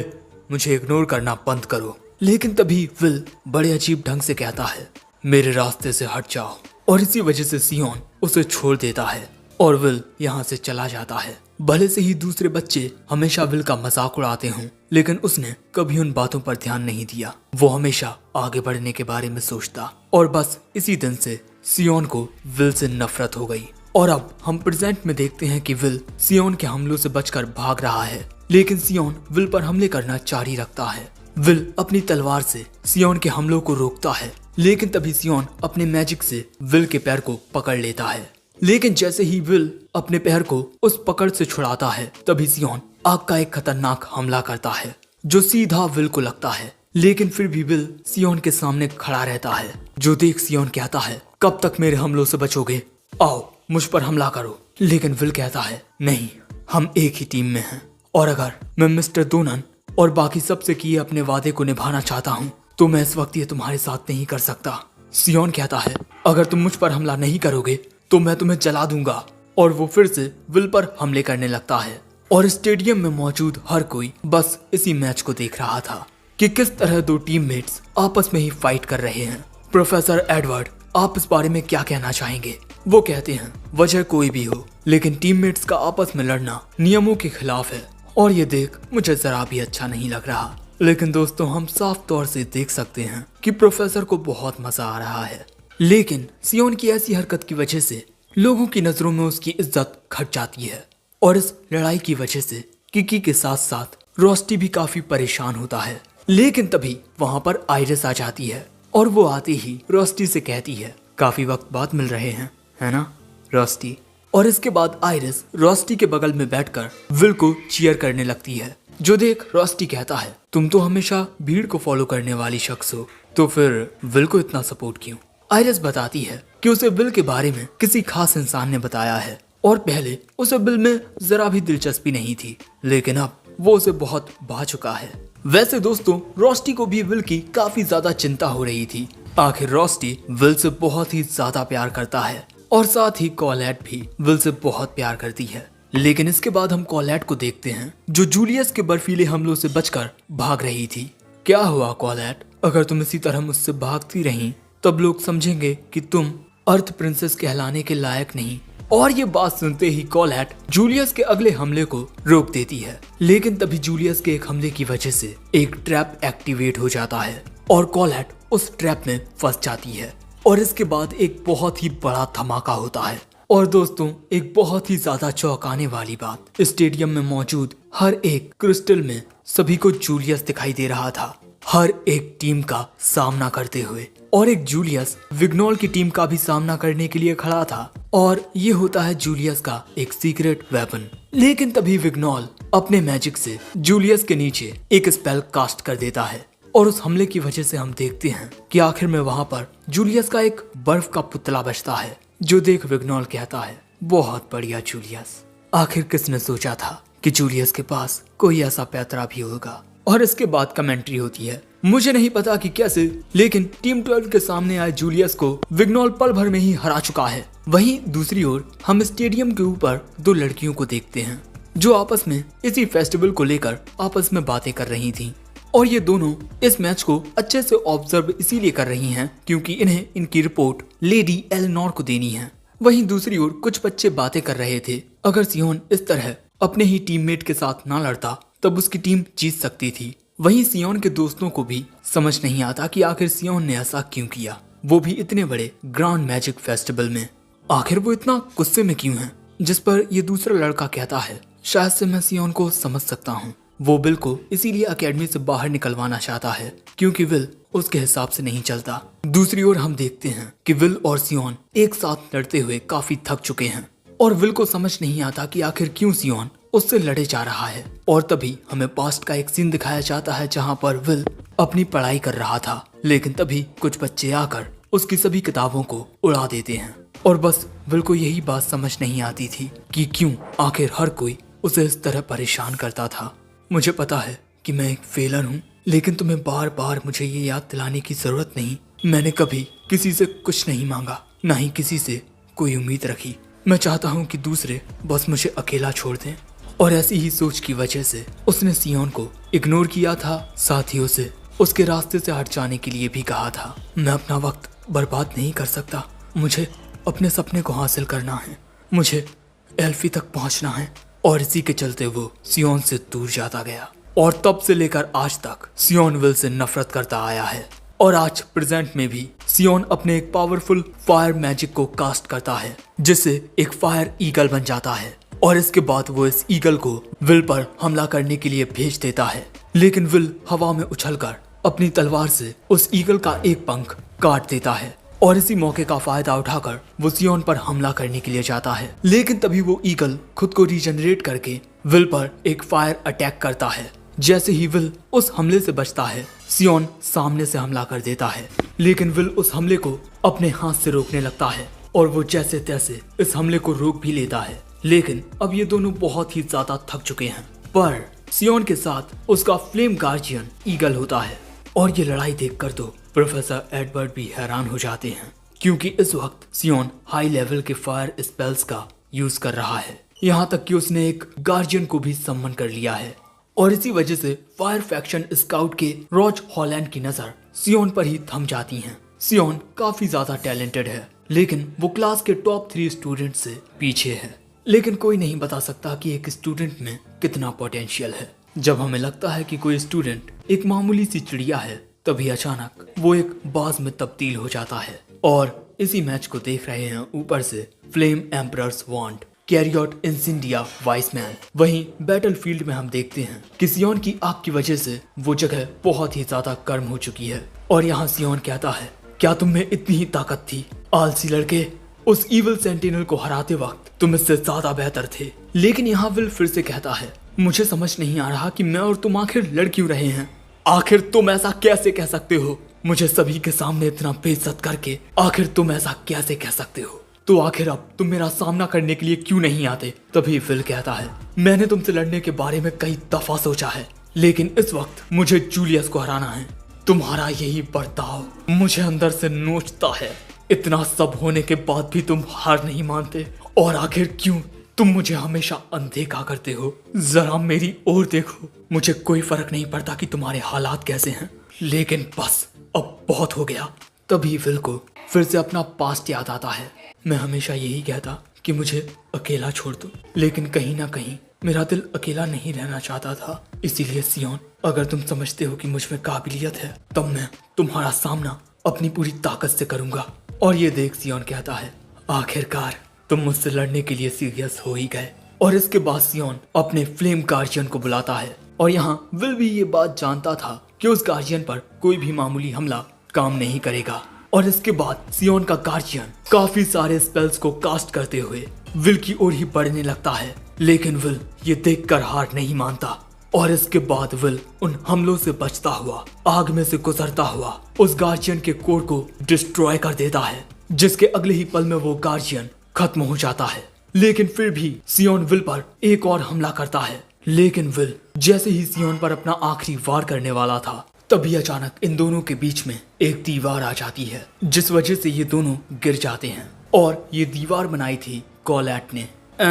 मुझे इग्नोर करना बंद करो। लेकिन तभी विल बड़े अजीब ढंग से कहता है मेरे रास्ते से हट जाओ, और इसी वजह से सियोन उसे छोड़ देता है और विल यहाँ से चला जाता है। भले से ही दूसरे बच्चे हमेशा विल का मजाक उड़ाते हों, लेकिन उसने कभी उन बातों पर ध्यान नहीं दिया। वो हमेशा आगे बढ़ने के बारे में सोचता, और बस इसी दिन से सियोन को विल से नफरत हो गई। और अब हम प्रेजेंट में देखते हैं कि विल सियोन के हमलों से बचकर भाग रहा है, लेकिन सियोन विल पर हमले करना जारी रखता है। विल अपनी तलवार से सियोन के हमलों को रोकता है, लेकिन तभी सियोन अपने मैजिक से विल के पैर को पकड़ लेता है। लेकिन जैसे ही विल अपने पैर को उस पकड़ से छुड़ाता है, तभी सियोन आग का एक खतरनाक हमला करता है जो सीधा विल को लगता है। लेकिन फिर भी विल सियोन के सामने खड़ा रहता है, जो देख सियोन कहता है कब तक मेरे हमलों से बचोगे, आओ मुझ पर हमला करो। लेकिन विल कहता है नहीं, हम एक ही टीम में हैं, और अगर मैं मिस्टर डोनन और बाकी सबसे किए अपने वादे को निभाना चाहता हूँ तो मैं इस वक्त ये तुम्हारे साथ नहीं कर सकता। सियोन कहता है अगर तुम मुझ पर हमला नहीं करोगे तो मैं तुम्हें जला दूंगा, और वो फिर से विल पर हमले करने लगता है। और स्टेडियम में मौजूद हर कोई बस इसी मैच को देख रहा था कि किस तरह दो टीममेट्स आपस में ही फाइट कर रहे हैं। प्रोफेसर एडवर्ड, आप इस बारे में क्या कहना चाहेंगे? वो कहते हैं वजह कोई भी हो, लेकिन टीममेट्स का आपस में लड़ना नियमों के खिलाफ है, और ये देख मुझे जरा भी अच्छा नहीं लग रहा। लेकिन दोस्तों, हम साफ तौर से देख सकते हैं कि प्रोफेसर को बहुत मजा आ रहा है। लेकिन सियोन की ऐसी हरकत की वजह से लोगों की नजरों में उसकी इज्जत घट जाती है, और इस लड़ाई की वजह से किकी के साथ साथ रोस्टी भी काफी परेशान होता है। लेकिन तभी वहाँ पर आइरिस आ जाती है, और वो आते ही रोस्टी से कहती है काफी वक्त बाद मिल रहे हैं, है ना रोस्टी? और इसके बाद आइरिस रोस्टी के बगल में बैठकर विल को चीयर करने लगती है, जो देख रोस्टी कहता है तुम तो हमेशा भीड़ को फॉलो करने वाली शख्स हो, तो फिर विल को इतना सपोर्ट क्यों? आइरिस बताती है कि उसे विल के बारे में किसी खास इंसान ने बताया है, और पहले उसे विल में जरा भी दिलचस्पी नहीं थी, लेकिन अब वो उसे बहुत भा चुका है। वैसे दोस्तों, रोस्टी को भी विल की काफी ज्यादा चिंता हो रही थी। आखिर रोस्टी विल से बहुत ही ज्यादा प्यार करता है, और साथ ही कॉलेट भी विल से बहुत प्यार करती है। लेकिन इसके बाद हम कॉलेट को देखते हैं, जो जूलियस के बर्फीले हमलों से बचकर भाग रही थी। क्या हुआ कॉलेट? अगर तुम इसी तरह मुझसे भागती रही तब लोग समझेंगे कि तुम अर्थ प्रिंसेस कहलाने के लायक नहीं। और ये बात सुनते ही कॉलेट जूलियस के अगले हमले को रोक देती है। लेकिन तभी जूलियस के एक हमले की वजह से एक ट्रैप एक्टिवेट हो जाता है, और कॉलेट उस ट्रैप में फंस जाती है। और इसके बाद एक बहुत ही बड़ा धमाका होता है। और दोस्तों, एक बहुत ही ज्यादा चौंकाने वाली बात, स्टेडियम में मौजूद हर एक क्रिस्टल में सभी को जूलियस दिखाई दे रहा था, हर एक टीम का सामना करते हुए। और एक जूलियस विग्नोल की टीम का भी सामना करने के लिए खड़ा था, और ये होता है जूलियस का एक सीक्रेट वेपन। लेकिन तभी विग्नोल अपने मैजिक से जूलियस के नीचे एक स्पेल कास्ट कर देता है, और उस हमले की वजह से हम देखते हैं कि आखिर में वहां पर जूलियस का एक बर्फ का पुतला बचता है, जो देख विग्नोल कहता है बहुत बढ़िया जूलियस, आखिर किसने सोचा था कि जूलियस के पास कोई ऐसा पैतरा भी होगा। और इसके बाद कमेंट्री होती है, मुझे नहीं पता कि कैसे, लेकिन टीम 12 के सामने आए जूलियस को विग्नोल पल भर में ही हरा चुका है। वहीं दूसरी ओर हम स्टेडियम के ऊपर दो लड़कियों को देखते हैं, जो आपस में इसी फेस्टिवल को लेकर आपस में बातें कर रही थीं। और ये दोनों इस मैच को अच्छे से ऑब्जर्व इसीलिए कर रही हैं क्योंकि इन्हें इनकी रिपोर्ट लेडी एलेनोर को देनी है। वहीं दूसरी ओर कुछ बच्चे बातें कर रहे थे, अगर सियोन इस तरह अपने ही टीममेट के साथ ना लड़ता तब उसकी टीम जीत सकती थी। वहीं सियोन के दोस्तों को भी समझ नहीं आता कि आखिर सियोन ने ऐसा क्यों किया, वो भी इतने बड़े ग्रैंड मैजिक फेस्टिवल में। आखिर वो इतना गुस्से में क्यों है? जिस पर ये दूसरा लड़का कहता है शायद से मैं सियोन को समझ सकता हूँ, वो विल को इसीलिए एकेडमी से बाहर निकलवाना चाहता है क्योंकि विल उसके हिसाब से नहीं चलता। दूसरी ओर हम देखते हैं कि विल और सियोन एक साथ लड़ते हुए काफी थक चुके हैं, और विल को समझ नहीं आता कि आखिर क्यों सियोन उससे लड़े जा रहा है। और तभी हमें पास्ट का एक सीन दिखाया जाता है जहाँ पर विल अपनी पढ़ाई कर रहा था, लेकिन तभी कुछ बच्चे आकर उसकी सभी किताबों को उड़ा देते हैं। और बस विल को यही बात समझ नहीं आती थी कि क्यों आखिर हर कोई उसे इस तरह परेशान करता था। मुझे पता है कि मैं एक फेलर हूँ, लेकिन तुम्हें बार बार मुझे ये याद दिलाने की जरूरत नहीं। मैंने कभी किसी से कुछ नहीं मांगा, ना ही किसी से कोई उम्मीद रखी। मैं चाहता हूँ कि दूसरे बस मुझे अकेला छोड़ दें। और ऐसी ही सोच की वजह से उसने सियोन को इग्नोर किया था, साथ ही उसे उसके रास्ते से हट जाने के लिए भी कहा था। मैं अपना वक्त बर्बाद नहीं कर सकता, मुझे अपने सपने को हासिल करना है, मुझे एल्फी तक पहुंचना है। और इसी के चलते वो सियोन से दूर जाता गया। और तब से लेकर आज तक सियोन विल से नफरत करता आया है। और आज प्रेजेंट में भी सियोन अपने एक पावरफुल फायर मैजिक को कास्ट करता है, जिससे एक फायर ईगल बन जाता है। और इसके बाद वो इस ईगल को विल पर हमला करने के लिए भेज देता है, लेकिन विल हवा में उछलकर अपनी तलवार से उस ईगल का एक पंख काट देता है। और इसी मौके का फायदा उठाकर वो सियोन पर हमला करने के लिए जाता है, लेकिन तभी वो ईगल खुद को रीजनरेट करके विल पर एक फायर अटैक करता है। जैसे ही विल उस हमले से बचता है, सियोन सामने से हमला कर देता है, लेकिन विल उस हमले को अपने हाथ से रोकने लगता है और वो जैसे तैसे इस हमले को रोक भी लेता है। लेकिन अब ये दोनों बहुत ही ज्यादा थक चुके हैं। पर सियोन के साथ उसका फ्लेम गार्जियन ईगल होता है। और ये लड़ाई देखकर तो प्रोफेसर एडवर्ड भी हैरान हो जाते हैं, क्योंकि इस वक्त सियोन हाई लेवल के फायर स्पेल्स का यूज कर रहा है। यहाँ तक कि उसने एक गार्जियन को भी सम्मन कर लिया है। और इसी वजह से फायर फैक्शन स्काउट के रॉज हॉलैंड की नजर सियोन पर ही थम जाती है। सियोन काफी ज्यादा टैलेंटेड है, लेकिन वो क्लास के टॉप 3 स्टूडेंट से पीछे है। लेकिन कोई नहीं बता सकता कि एक स्टूडेंट में कितना पोटेंशियल है। जब हमें लगता है कि कोई स्टूडेंट एक मामूली सी चिड़िया है, तभी अचानक वो एक बाज में तब्दील हो जाता है। और इसी मैच को देख रहे हैं ऊपर से फ्लेम एम्परर्स वांड, कैरियट इंसिंडिया वाइसमैन। वहीं बैटलफील्ड में हम देखते हैं कि सियोन की आग की वजह से वो जगह बहुत ही ज्यादा गर्म हो चुकी है। और यहाँ सियोन कहता है, क्या तुम में इतनी ही ताकत थी? आलसी लड़के, उस इविल सेंटिनल को हराते वक्त तुम इससे ज्यादा बेहतर थे। लेकिन यहाँ विल फिर से कहता है, मुझे समझ नहीं आ रहा कि मैं और तुम आखिर लड़ क्यों रहे हैं। आखिर तुम ऐसा कैसे कह सकते हो? मुझे सभी के सामने इतना बेइज्जत करके आखिर तुम ऐसा कैसे कह सकते हो? तो आखिर अब तुम मेरा सामना करने के लिए क्यों नहीं आते? तभी विल कहता है, मैंने तुमसे लड़ने के बारे में कई दफा सोचा है, लेकिन इस वक्त मुझे जूलियस को हराना है। तुम्हारा यही बर्ताव मुझे अंदर से नोचता है। इतना सब होने के बाद भी तुम हार नहीं मानते। और आखिर क्यों तुम मुझे हमेशा अनदेखा करते हो? जरा मेरी ओर देखो। मुझे कोई फर्क नहीं पड़ता कि तुम्हारे हालात कैसे हैं, लेकिन बस अब बहुत हो गया। तभी विल को फिर से अपना पास्ट याद आता है। मैं हमेशा यही कहता कि मुझे अकेला छोड़ दो, लेकिन कहीं ना कहीं मेरा दिल अकेला नहीं रहना चाहता था। इसीलिए सियोन, अगर तुम समझते हो कि मुझ में काबिलियत है, तब मैं तुम्हारा सामना अपनी पूरी ताकत से करूंगा। और ये देख सियोन कहता है, आखिरकार तुम मुझसे लड़ने के लिए सीरियस हो ही गए। और इसके बाद सियोन अपने फ्लेम गार्जियन को बुलाता है। और यहाँ विल भी ये बात जानता था कि उस गार्जियन पर कोई भी मामूली हमला काम नहीं करेगा। और इसके बाद सियोन का गार्जियन काफी सारे स्पेल्स को कास्ट करते हुए विल की ओर ही बढ़ने लगता है, लेकिन विल ये देखकर हार नहीं मानता। और इसके बाद विल उन हमलों से बचता हुआ, आग में से गुजरता हुआ उस गार्जियन के कोर को डिस्ट्रॉय कर देता है, जिसके अगले ही पल में वो गार्जियन खत्म हो जाता है। लेकिन फिर भी सियोन विल पर एक और हमला करता है, लेकिन विल जैसे ही सियोन पर अपना आखिरी वार करने वाला था, तभी अचानक इन दोनों के बीच में एक दीवार आ जाती है, जिस वजह से ये दोनों गिर जाते हैं। और ये दीवार बनाई थी कोलैट ने,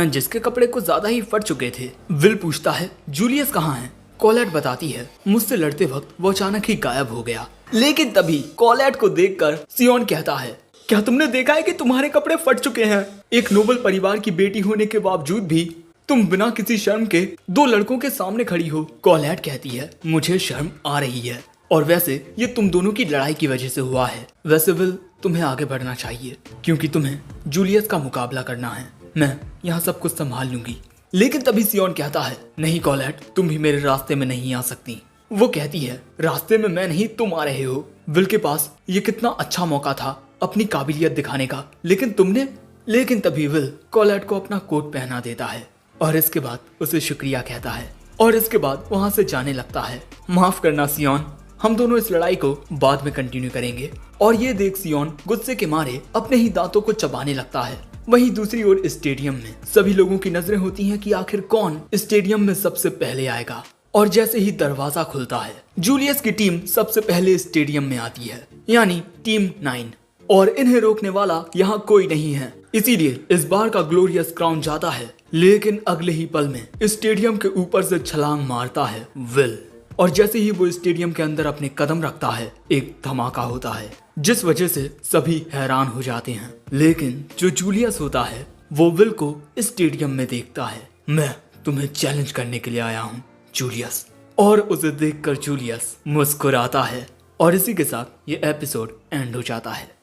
जिसके कपड़े कुछ ज्यादा ही फट चुके थे। विल पूछता है, जूलियस कहाँ है? कोलैट बताती है, मुझसे लड़ते वक्त वो अचानक ही गायब हो गया। लेकिन तभी कोलैट को देखकर सियोन कहता है, क्या तुमने देखा है कि तुम्हारे कपड़े फट चुके हैं? एक नोबल परिवार की बेटी होने के बावजूद भी तुम बिना किसी शर्म के 2 लड़कों के सामने खड़ी हो। कोलैट कहती है, मुझे शर्म आ रही है, और वैसे ये तुम दोनों की लड़ाई की वजह से हुआ है। वैसे विल, तुम्हें आगे बढ़ना चाहिए, क्योंकि तुम्हें जूलियस का मुकाबला करना है। मैं यहाँ सब कुछ संभाल लूंगी। लेकिन तभी सियोन कहता है, नहीं कोलैट, तुम भी मेरे रास्ते में नहीं आ सकती। वो कहती है, रास्ते में मैं नहीं, तुम आ रहे हो। विल के पास ये कितना अच्छा मौका था अपनी काबिलियत दिखाने का, लेकिन तुमने। लेकिन तभी विल कोलैट को अपना कोट पहना देता है और इसके बाद उसे शुक्रिया कहता है, और इसके बाद वहां से जाने लगता है। माफ करना सियोन, हम दोनों इस लड़ाई को बाद में कंटिन्यू करेंगे। और ये देख सियोन गुस्से के मारे अपने ही दांतों को चबाने लगता है। वहीं दूसरी ओर स्टेडियम में सभी लोगों की नजरें होती हैं कि आखिर कौन स्टेडियम में सबसे पहले आएगा। और जैसे ही दरवाजा खुलता है जूलियस की टीम सबसे पहले स्टेडियम में आती है, यानी टीम 9, और इन्हें रोकने वाला यहाँ कोई नहीं है। इसीलिए इस बार का ग्लोरियस क्राउन जाता है। लेकिन अगले ही पल में स्टेडियम के ऊपर से छलांग मारता है विल, और जैसे ही वो स्टेडियम के अंदर अपने कदम रखता है एक धमाका होता है जिस वजह से सभी हैरान हो जाते हैं। लेकिन जो जूलियस होता है वो विल को स्टेडियम में देखता है। मैं तुम्हें चैलेंज करने के लिए आया हूँ जूलियस, और उसे देखकर जूलियस मुस्कुराता है। और इसी के साथ ये एपिसोड एंड हो जाता है।